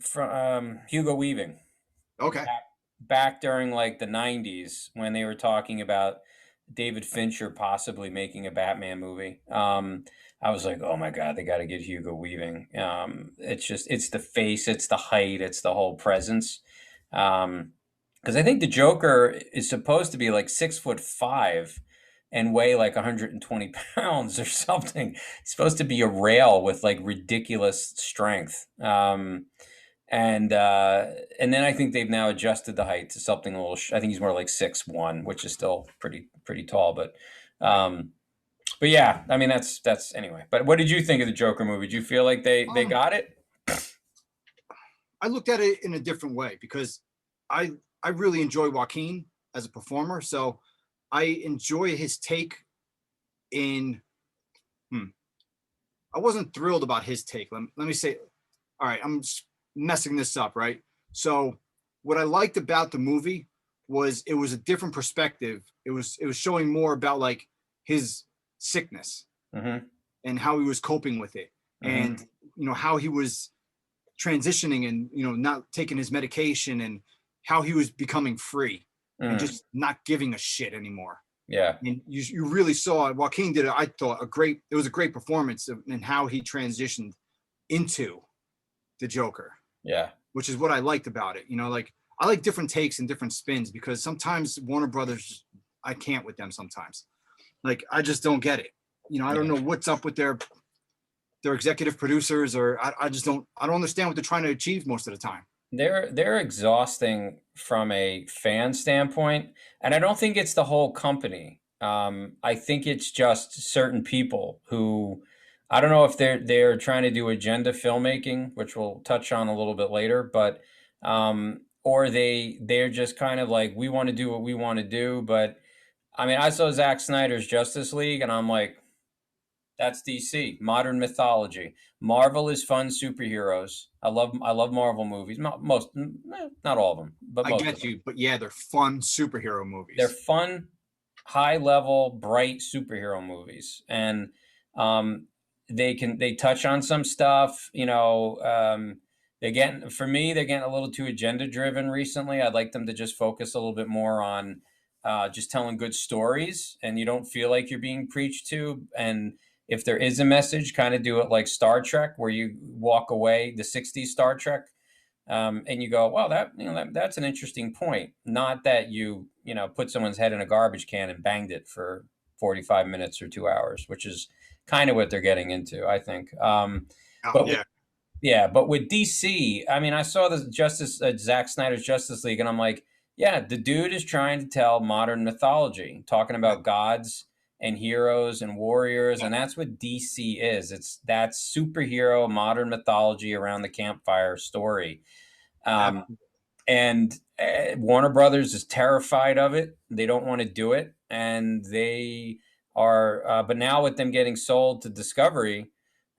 From Hugo Weaving Okay. back during like the 90s when they were talking about David Fincher possibly making a Batman movie. I was like, "Oh my god, they got to get Hugo Weaving." It's the face, it's the height, it's the whole presence. Because I think the Joker is supposed to be like 6'5" and weigh like 120 pounds or something. He's supposed to be a rail with like ridiculous strength. And then I think they've now adjusted the height to something a little. I think he's more like 6'1", which is still pretty tall. Um, but yeah, I mean that's anyway. But what did you think of the Joker movie? Did you feel like they Um, got it? I looked at it in a different way because I I really enjoy Joaquin as a performer. So I enjoy his take in. Hmm, I wasn't thrilled about his take. Let me say, all right, I'm messing this up, right? So what I liked about the movie was it was a different perspective. It was showing more about like his sickness Mm-hmm. and how he was coping with it, and Mm-hmm. how he was transitioning and not taking his medication, and how he was becoming free and Mm. just not giving a shit anymore. Yeah. And you really saw Joaquin did it. I thought it was a great performance in how he transitioned into the Joker, Yeah. which is what I liked about it. Like I like different takes and different spins because sometimes Warner Brothers, I can't with them sometimes. Like I just don't get it. I don't Yeah. know what's up with their executive producers, or I just I don't understand what they're trying to achieve most of the time. They're exhausting from a fan standpoint, and I don't think it's the whole company. I think it's just certain people who I don't know if they're trying to do agenda filmmaking, which we'll touch on a little bit later, but or they're just kind of like, we want to do what we want to do. But I mean, I saw Zack Snyder's Justice League, and I'm like, that's DC, modern mythology. Marvel is fun superheroes. I love Marvel movies. Most, not all of them, but I most of get them. you, but yeah, they're fun superhero They're movies. fun, high level, bright superhero movies, and um, they touch on some stuff. For me, they're getting a little too agenda driven recently. I'd like them to just focus a little bit more on just telling good stories, and you don't feel like you're being preached to. And if there is a message, kind of do it like Star Trek, where you walk away, the '60s Star Trek, and you go, well, that's an interesting point. Not that you put someone's head in a garbage can and banged it for 45 minutes or 2 hours, which is kind of what they're getting into, I think. Oh But with, yeah, yeah, but with DC, I mean, I saw the Zack Snyder's Justice League, and I'm like, yeah, the dude is trying to tell modern mythology, talking yeah, about gods and heroes and warriors, yeah, and that's what DC is. It's that superhero modern mythology around the campfire story. Um, absolutely. and Warner Brothers is terrified of it. They don't want to do it, and they are. But now with them getting sold to Discovery,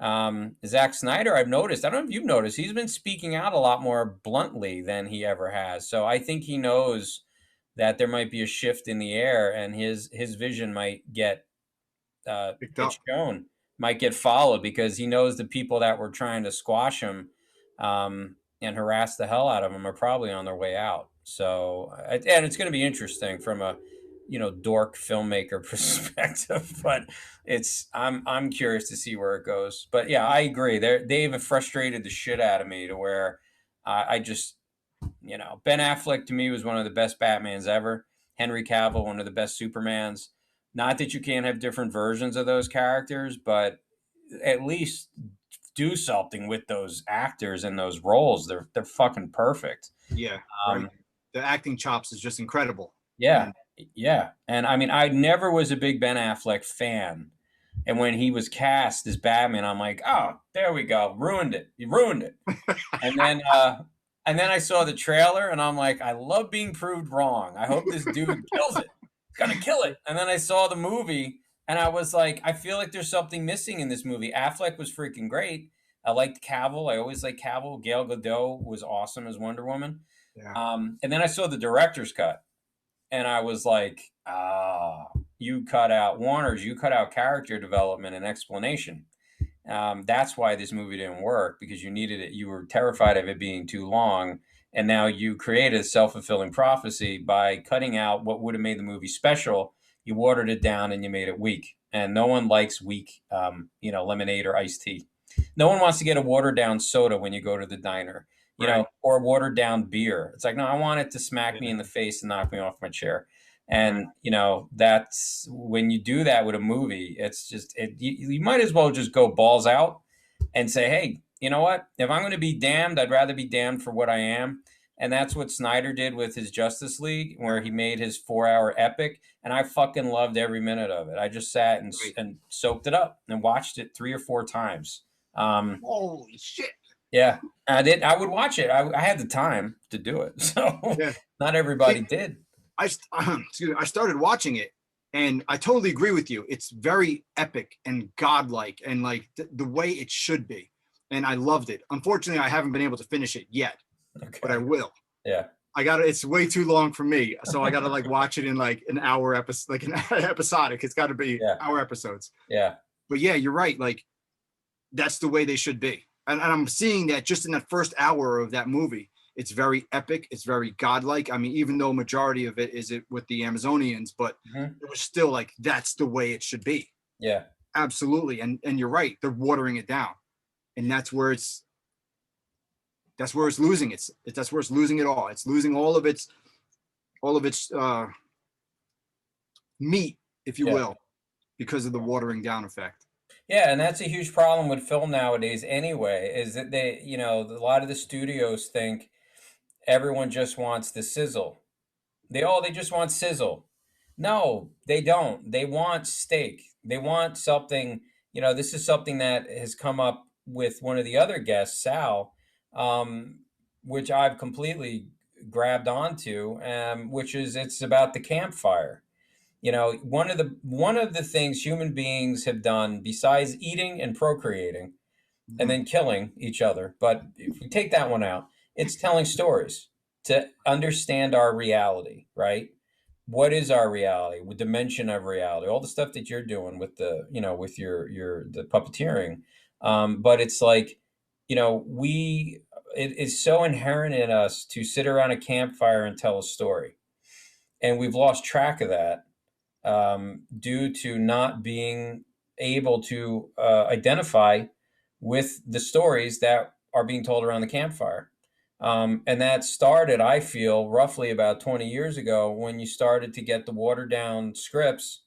Zack Snyder, I've noticed. I don't know if you've noticed. He's been speaking out a lot more bluntly than he ever has. So I think he knows that there might be a shift in the air, and his vision might get Picked get up. shown, might get followed because he knows the people that were trying to squash him and harass the hell out of him are probably on their way out. So, and it's going to be interesting from a dork filmmaker perspective, but I'm curious to see where it goes. But yeah, I agree. They've frustrated the shit out of me to where I just Ben Affleck to me was one of the best Batmans ever. Henry Cavill, one of the best Supermans. Not that you can't have different versions of those characters, but at least do something with those actors and those roles. They're fucking perfect. Yeah, right. Um, The acting chops is just incredible. yeah, And yeah. And I mean, I never was a big Ben Affleck fan. And when he was cast as Batman, I'm like, oh, there we go, ruined it. You ruined it. And then I saw the trailer and I'm like, I love being proved wrong. I hope this dude kills it. He's gonna kill it. And then I saw the movie and I was like, I feel like there's something missing in this movie. Affleck was freaking great. I liked Cavill. I always liked Cavill. Gal Gadot was awesome as Wonder Woman. yeah, And then I saw the director's cut and I was like, you cut out Warner's, you cut out character development and explanation. That's why this movie didn't work because you needed it. You were terrified of it being too long. And now you created a self fulfilling prophecy by cutting out what would have made the movie special. You watered it down and you made it weak. And no one likes weak, lemonade or iced tea. No one wants to get a watered down soda when you go to the diner, right. or watered down beer. It's like, no, I want it to smack me Yeah, in the face and knock me off my chair. right. And that's when you do that with a movie, it's just you might as well just go balls out and say, hey, you know what, if I'm going to be damned, I'd rather be damned for what I am. And that's what Snyder did with his Justice League, where Yeah, he made his 4 hour epic, and I fucking loved every minute of it. I just sat and right. and soaked it up and watched it 3 or 4 times. um Holy shit. yeah, I would watch it. I had the time to do it, so Yeah. not See, everybody did. excuse me, I started watching it and I totally agree with you. It's very epic and godlike and like the way it should be. And I loved it. Unfortunately, I haven't been able to finish it yet, but I Okay. will. Yeah. I got to It's way too long for me. So I got to like watch it in like an hour episode, like an episodic. It's got to be Yeah. hour episodes. Yeah. But yeah, you're right. Like that's the way they should be. And I'm seeing that just in that first hour of that movie. It's very epic. It's very godlike. I mean, even though majority of it is it with the Amazonians, but Hmm. it was still like that's the way it should be. Yeah. Absolutely. And you're right. They're watering it down, and that's where it's losing. That's where it's losing it all. It's losing all of its meat, if you Yeah. will, because of the watering down effect. Yeah, and that's a huge problem with film nowadays anyway, is that a lot of the studios think everyone just wants the sizzle. They just want sizzle. No, they don't. They want steak. They want something, this is something that has come up with one of the other guests, Sal, um, which I've completely grabbed onto, which is it's about the campfire. You know, one of the things human beings have done besides eating and procreating and Mhm. then killing each other, but if we take that one out, it's telling stories to understand our reality, right? What is our reality? What dimension of reality? All the stuff that you're doing with the, with your the puppeteering. But it's like, it is so inherent in us to sit around a campfire and tell a story, and we've lost track of that, due to not being able to identify with the stories that are being told around the campfire. And that started, I feel, roughly about 20 years ago when you started to get the watered down scripts,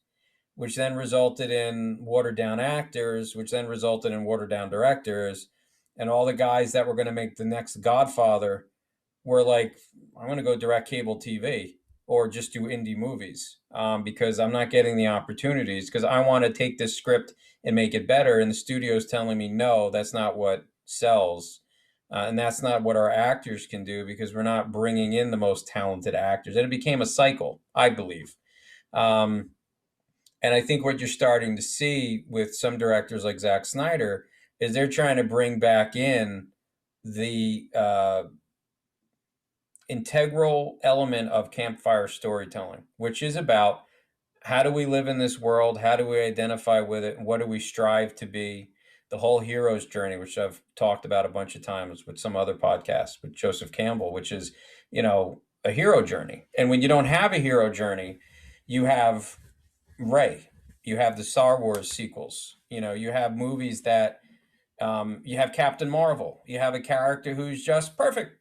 which then resulted in watered down actors, which then resulted in watered down directors. And all the guys that were going to make the next Godfather were like, I'm going to go direct cable TV or just do indie movies, because I'm not getting the opportunities because I want to take this script and make it better. And the studio's telling me, no, that's not what sells. And that's not what our actors can do because we're not bringing in the most talented actors. And it became a cycle, I believe. Um, and I think what you're starting to see with some directors like Zack Snyder is they're trying to bring back in the integral element of campfire storytelling, which is about how do we live in this world? How do we identify with it? And what do we strive to be? The whole hero's journey, which I've talked about a bunch of times with some other podcasts with Joseph Campbell, which is, a hero journey. And when you don't have a hero journey, you have Ray, you have the Star Wars sequels, you have movies that, you have Captain Marvel, you have a character who's just perfect,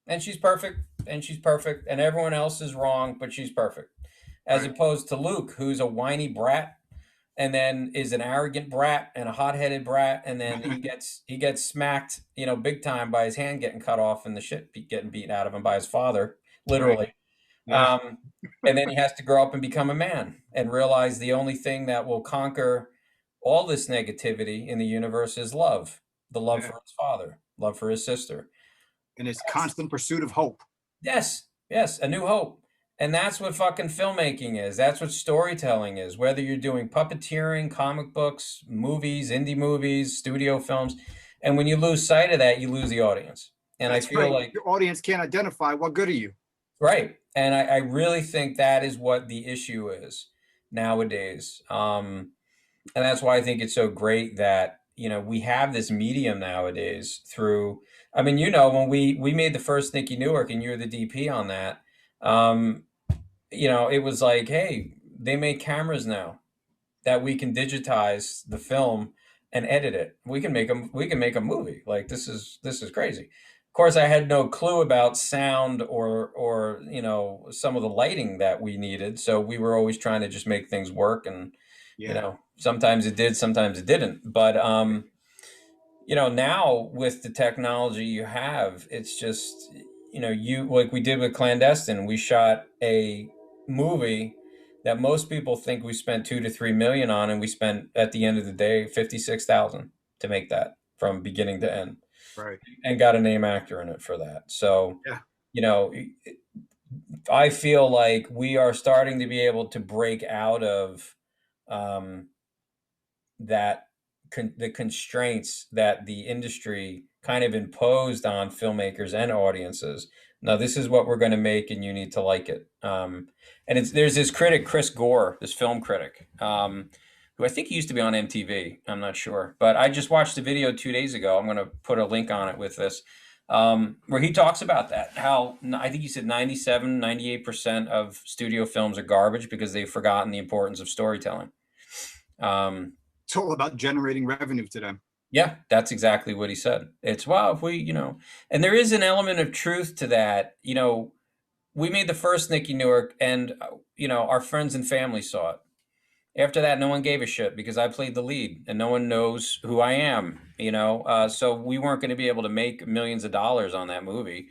and she's perfect, and she's perfect, and everyone else is wrong, but she's perfect. As Right. opposed to Luke, who's a whiny brat, and then is an arrogant brat and a hot-headed brat, and then he gets smacked, big time by his hand getting cut off and the shit getting beaten out of him by his father, Right. literally. Yeah. Um, and then he has to grow up and become a man and realize the only thing that will conquer all this negativity in the universe is love, the love Yeah. for his father, love for his sister. And it's constant pursuit of hope. Yes, yes, a new hope. And that's what fucking filmmaking is. That's what storytelling is. Whether you're doing puppeteering, comic books, movies, indie movies, studio films. And when you lose sight of that, you lose the audience. And I That's feel right. like, Your audience can't identify what good are you. right. And I really think that is what the issue is nowadays. And that's why I think it's so great that, we have this medium nowadays through, I mean, when we made the first Nicky Newark and you were the DP on that, um, it was like, hey, they make cameras now that we can digitize the film and edit it. We can make a movie. Like this is crazy. Of course, I had no clue about sound or some of the lighting that we needed. So we were always trying to just make things work, and Yeah. sometimes it did, sometimes it didn't. But now with the technology you have, it's just, you like we did with Clandestine, we shot a movie that most people think we spent 2 to 3 million on, and we spent at the end of the day 56,000 to make that from beginning to end, Right. and got a name actor in it for that. So, Yeah. you know, I feel like we are starting to be able to break out of um, that the constraints that the industry kind of imposed on filmmakers and audiences. Now, this is what we're going to make, and you need to like it. And there's this critic, Chris Gore, this film critic, who I think he used to be on MTV. I'm not sure, but I just watched a video 2 days ago. I'm going to put a link on it with this, where he talks about that. How I think he said 97, 98% of studio films are garbage because they've forgotten the importance of storytelling. Um, It's all about generating revenue to them. Yeah, that's exactly what he said. It's, well, if we, and there is an element of truth to that. We made the first Nicky Newark, and our friends and family saw it. After that, no one gave a shit because I played the lead, and no one knows who I am. So we weren't going to be able to make millions of dollars on that movie.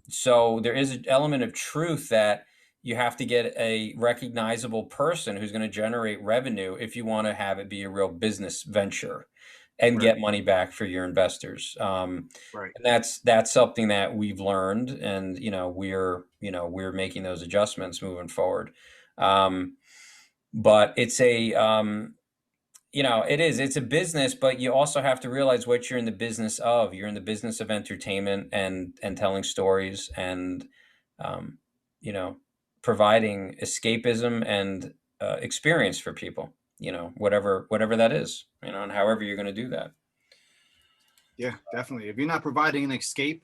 So there is an element of truth that you have to get a recognizable person who's going to generate revenue if you want to have it be a real business venture. and Right. get money back for your investors. Right. And that's something that we've learned, and we're making those adjustments moving forward. Um, but it's a business, but you also have to realize what you're in the business of. You're in the business of entertainment and telling stories and um, you know providing escapism and experience for people. Whatever that is. And however you're going to do that. Yeah, definitely. If you're not providing an escape,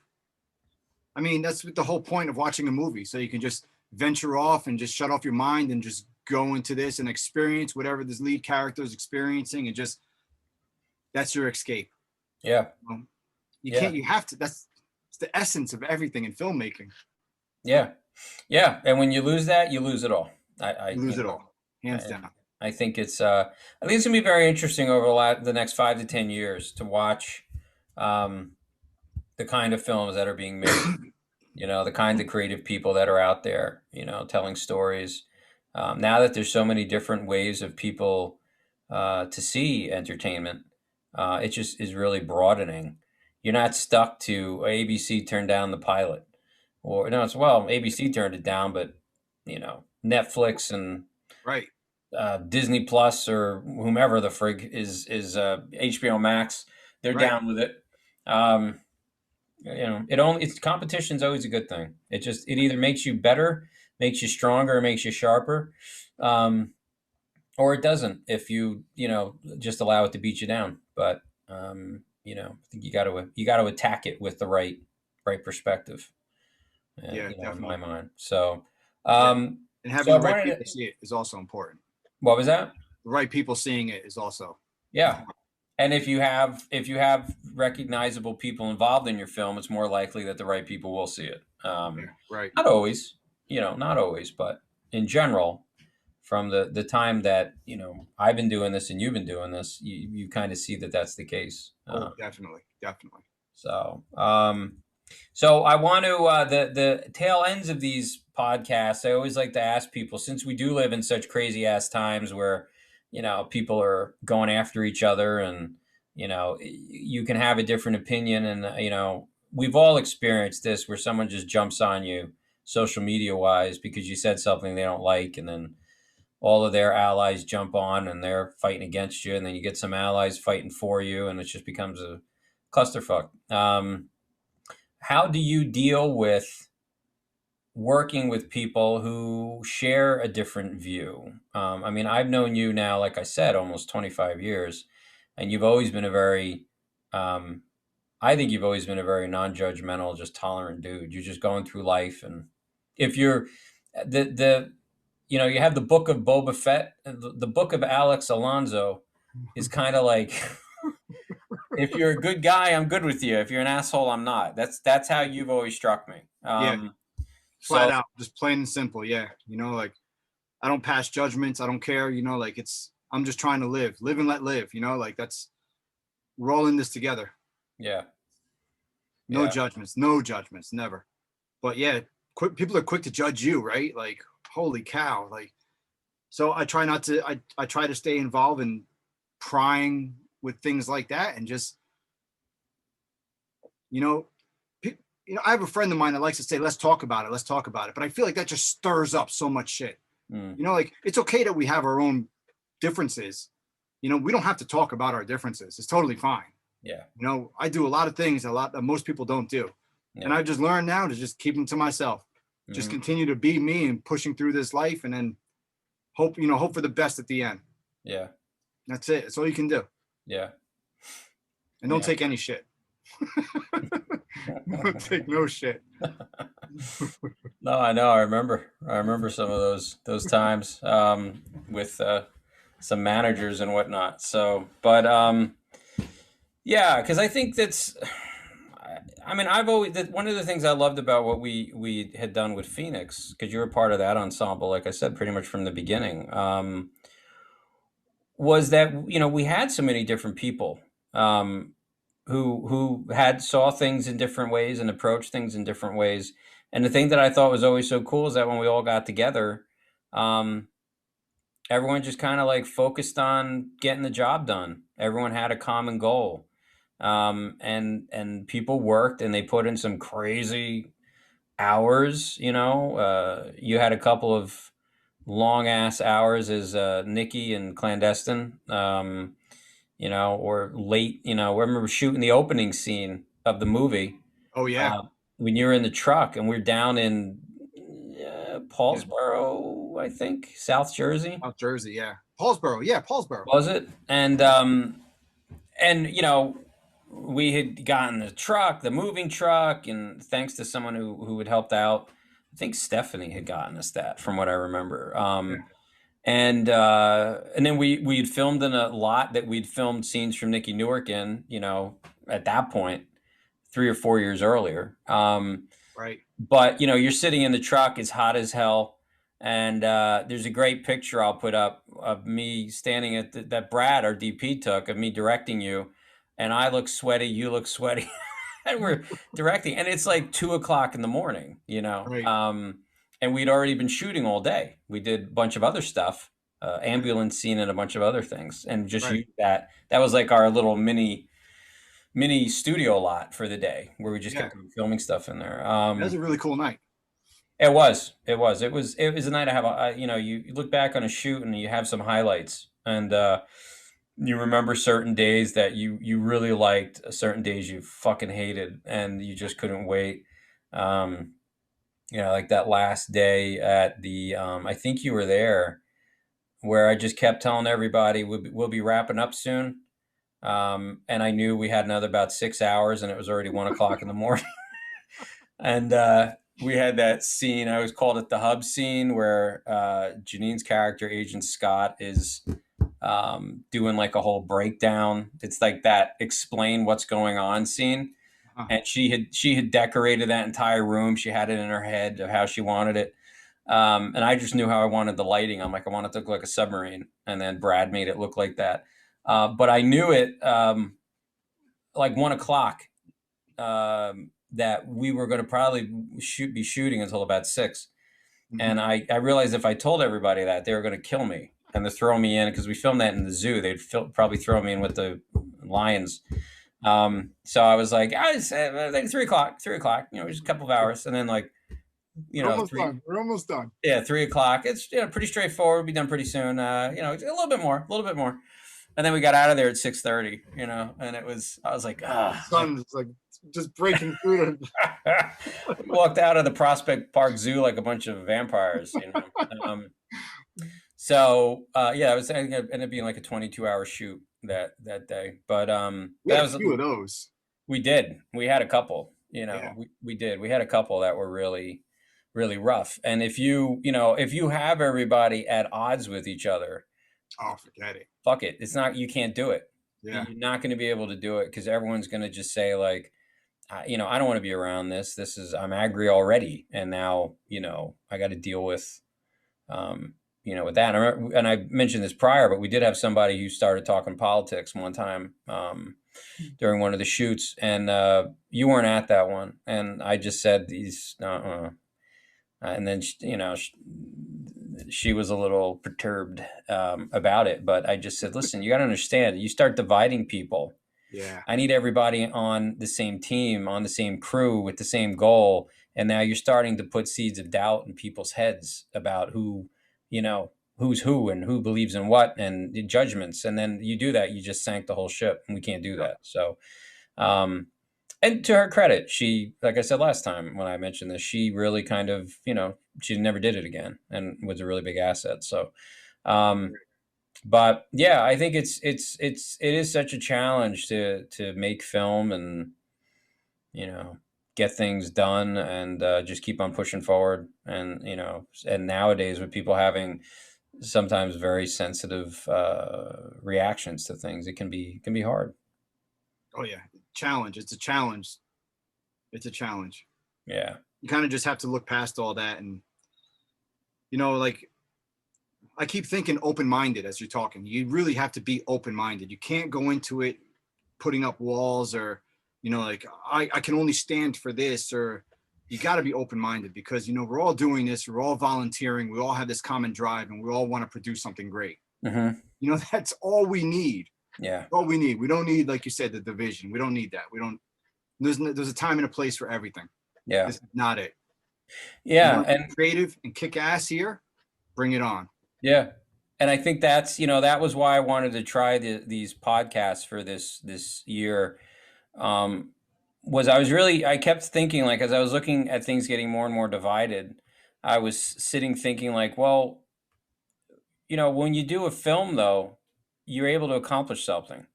I mean, that's the whole point of watching a movie. So you can just venture off and just shut off your mind and just go into this and experience whatever this lead character is experiencing, and just that's your escape. Yeah, Um, you yeah, can't. You have to. That's it's the essence of everything in filmmaking. yeah, yeah. And when you lose that, you lose it all. I, I You you lose it know, all, hands I, down. I think it's gonna be very interesting over the next 5 to 10 years to watch um, the kind of films that are being made. The kinds of creative people that are out there. Telling stories. Now that there's so many different ways of people to see entertainment, it just is really broadening. You're not stuck to ABC turned down the pilot, or no, it's well ABC turned it down, but Netflix and Right. Disney Plus or whomever the frig is HBO Max, they're Right. down with it. Um, it's competition's always a good thing. It either makes you better, makes you stronger, makes you sharper, um, or it doesn't if you just allow it to beat you down. But I think you got to attack it with the right perspective. Yeah, In my definitely. mind. So, Yeah, um, and so having I the right wanted to. people see it is also important. What was that? The right people seeing it is also Yeah. important. And if you have recognizable people involved in your film, it's more likely that the right people will see it. Yeah. Right. Not always, not always, but in general, from the time that I've been doing this and you've been doing this, you kind of see that that's the case. Oh, definitely, definitely. So, so I want to the tail ends of these podcasts. I always like to ask people, since we do live in such crazy ass times where people are going after each other, and you can have a different opinion, and we've all experienced this where someone just jumps on you social media wise because you said something they don't like, and then all of their allies jump on and they're fighting against you, and then you get some allies fighting for you, and it just becomes a clusterfuck. How do you deal with working with people who share a different view? I mean, I've known you now, like I said, almost 25 years, and you've always been um, I think you've always been a very non-judgmental, just tolerant dude. You're just going through life, and if you're the you have the book of Boba Fett, the book of Alex Alonso is kind of like if you're a good guy, I'm good with you. If you're an asshole, I'm not. That's how you've always struck me. Yeah, So flat out, just plain and simple. Yeah, like I don't pass judgments. I don't care. Like I'm just trying to live and let live. Like that's we're all in this together. yeah, No yeah, judgments, no judgments, never. But yeah, people are quick to judge you, right? Like holy cow, like so I try not to. I try to stay involved in prying with things like that, and just you know, I have a friend of mine that likes to say, "Let's talk about it. Let's talk about it." But I feel like that just stirs up so much shit. mm, Like it's okay that we have our own differences. We don't have to talk about our differences. It's totally fine. yeah, I do a lot of things a lot that most people don't do, and yeah, I've just learned now to just keep them to myself. Just hmm, continue to be me and pushing through this life, and then hope for the best at the end. yeah, That's it. That's all you can do, yeah, and don't yeah. take any shit. Don't take no shit. No, I know. I remember some of those times with some managers and whatnot. So, but yeah, because I think I mean, one of the things I loved about what we had done with Feenix, because you were part of that ensemble, like I said, pretty much from the beginning, was that we had so many different people um, who had saw things in different ways and approached things in different ways. And the thing that I thought was always so cool is that when we all got together, um, everyone just kind of like focused on getting the job done. Everyone had a common goal. And people worked and they put in some crazy hours, you know. You had a couple of long ass hours as Nikki and Clandestine, you know, or late, you know. I remember shooting the opening scene of the movie Oh yeah, uh, when you were in the truck and we're down in yeah. Paulsboro, I think, South Jersey, South Jersey, yeah. Paulsboro, yeah, Paulsboro. was it? And you know, we had gotten the truck, the moving truck, and thanks to someone who had helped out, I think Stephanie had gotten us that, from what I remember. Yeah, And then we had filmed in a lot that we'd filmed scenes from Nicky Newark in, you know, at that point, 3 or 4 years earlier. right. But you know, you're sitting in the truck, it's hot as hell, and there's a great picture I'll put up of me standing at that Brad, our DP, took of me directing you, and I look sweaty, you look sweaty, and we're directing, and it's like 2 o'clock in the morning, you know. Right. And we'd already been shooting all day. We did a bunch of other stuff, Right. ambulance scene and a bunch of other things, and just Right. used that. That was like our little mini studio lot for the day where we just Yeah. kept filming stuff in there. That was a really cool night. It was a night I have you know, you look back on a shoot and you have some highlights, and you remember certain days that you really liked, certain days you fucking hated and you just couldn't wait. Um, you know, like that last day at the I think you were there, where I just kept telling everybody we'll be wrapping up soon. And I knew we had another about 6 hours and it was already 1 o'clock in the morning. And we had that scene. I always called it the hub scene, where Janine's character, Agent Scott, is doing like a whole breakdown. It's like that explain what's going on scene. Uh-huh. And she had decorated that entire room. She had it in her head of how she wanted it. And I just knew how I wanted the lighting. I'm like, I want it to look like a submarine. And then Brad made it look like that. But I knew it like 1 o'clock, that we were going to probably be shooting until about 6. Mhm. And I realized if I told everybody that, they were going to kill me and to throw me in, because we filmed that in the zoo. They'd probably throw me in with the lions. So I was like, I said like 3 o'clock, you know, just a couple of hours. And then like, you We're know, almost done. We're almost done. yeah, 3 o'clock. It's, you know, pretty straightforward. We'll be done pretty soon. You know, a little bit more. And then we got out of there at 6:30, you know, and I was like, The like, sun's like just breaking through we walked out of the Prospect Park Zoo like a bunch of vampires, you know. Yeah, it ended up being like a 22-hour shoot that day. But We had that a was few of those. we did. We had a couple, you know. Yeah. We did. We had a couple that were really really rough. And if you have everybody at odds with each other, Oh, forget it. fuck it. It's not, you can't do it. Yeah. You're not going to be able to do it, because everyone's going to just say like, you know, I don't want to be around this. I'm angry already, and now, you know, I got to deal with, you know, with that. And I mentioned this prior, but we did have somebody who started talking politics one time during one of the shoots, and you weren't at that one, and I just said these, and then you know, she was a little perturbed about it, but I just said, listen, you got to understand, you start dividing people. Yeah. I need everybody on the same team, on the same crew, with the same goal. And now you're starting to put seeds of doubt in people's heads about who, you know, who's who and who believes in what, and the judgments. And then you do that, you just sank the whole ship, and we can't do that. So, and to her credit, she, like I said last time when I mentioned this, she really kind of, you know, she never did it again and was a really big asset. So, but yeah, I think it is such a challenge to make film and, you know, get things done, and just keep on pushing forward. And you know, and nowadays with people having sometimes very sensitive reactions to things, it can be hard. Oh yeah. Challenge. It's a challenge. It's a challenge. Yeah. You kind of just have to look past all that, and you know, like I keep thinking open-minded as you're talking. You really have to be open-minded. You can't go into it putting up walls, or, you know, like I can only stand for this, or you got to be open-minded, because, you know, we're all doing this. We're all volunteering. We all have this common drive, and we all want to produce something great. Mm-hmm. You know, that's all we need. Yeah. All we need. We don't need, like you said, the division. We don't need that. We don't. There's a time and a place for everything. Yeah. This is not it. You Yeah. want to be creative and kick ass here? Bring it on. Yeah. And I think that's, that was why I wanted to try these podcasts for this year. Um, was I kept thinking, like, as I was looking at things getting more and more divided, I was sitting thinking like, well, when you do a film though, you're able to accomplish something.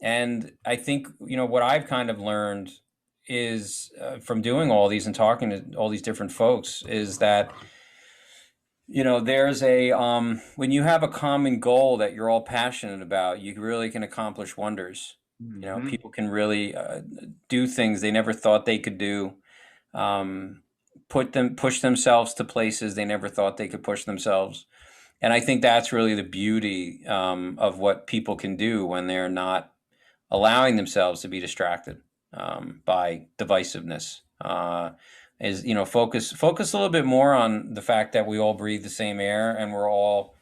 And I think, what I've kind of learned is from doing all these and talking to all these different folks is that, there's when you have a common goal that you're all passionate about, you really can accomplish wonders. Mm-hmm. People can really do things they never thought they could do, um, push themselves to places they never thought they could push themselves. And I think that's really the beauty of what people can do when they're not allowing themselves to be distracted by divisiveness. Is focus a little bit more on the fact that we all breathe the same air and we're all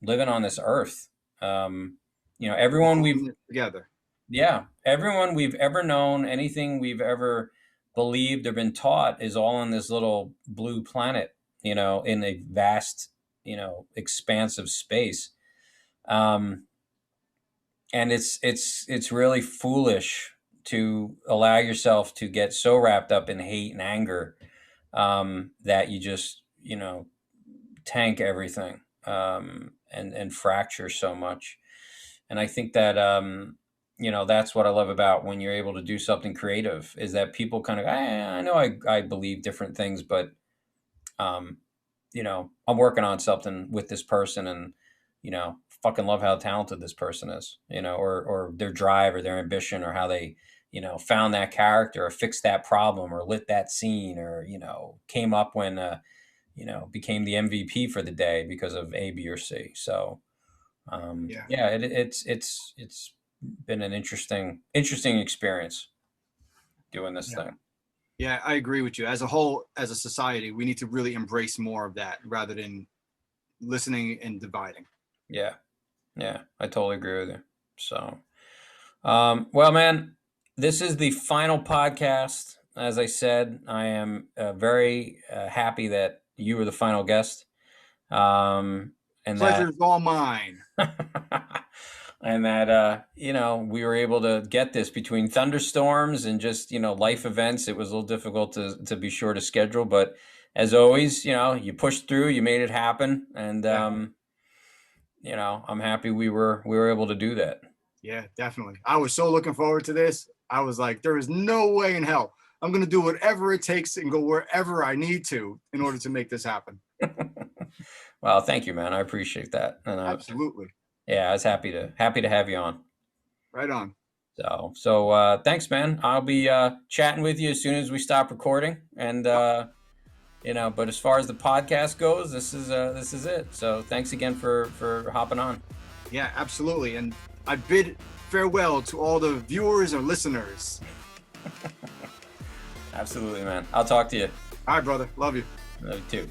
living on this earth. Everyone All we've in it together. yeah, everyone we've ever known, anything we've ever believed or been taught is all on this little blue planet, in a vast, expansive space. Um, and it's really foolish to allow yourself to get so wrapped up in hate and anger that you just tank everything and fracture so much. And I think that that's what I love about when you're able to do something creative is that people kind of I know I believe different things, but um, I'm working on something with this person, and fucking love how talented this person is, or their drive or their ambition or how they, found that character or fixed that problem or lit that scene or, came up when, became the MVP for the day because of A, B, or C. So, Yeah. yeah, it's been an interesting experience doing this Yeah. thing. Yeah, I agree with you. As a whole, as a society, we need to really embrace more of that rather than listening and dividing. Yeah. Yeah. I totally agree with you. So, well, man, this is the final podcast. As I said, I am very happy that you were the final guest, and that Pleasure's all mine. and that we were able to get this between thunderstorms and just life events. It was a little difficult to be sure to schedule, but as always, you pushed through, you made it happen, and I'm happy we were able to do that. Yeah, definitely. I was so looking forward to this. I was like, there is no way in hell. I'm going to do whatever it takes and go wherever I need to in order to make this happen. Well, thank you, man. I appreciate that. And Absolutely. yeah, I was happy to have you on. Right on. So thanks, man. I'll be chatting with you as soon as we stop recording. And but as far as the podcast goes, this is it. So thanks again for hopping on. Yeah, absolutely. And I bid farewell to all the viewers and listeners. Absolutely, man. I'll talk to you. All right, brother. Love you. Love you too.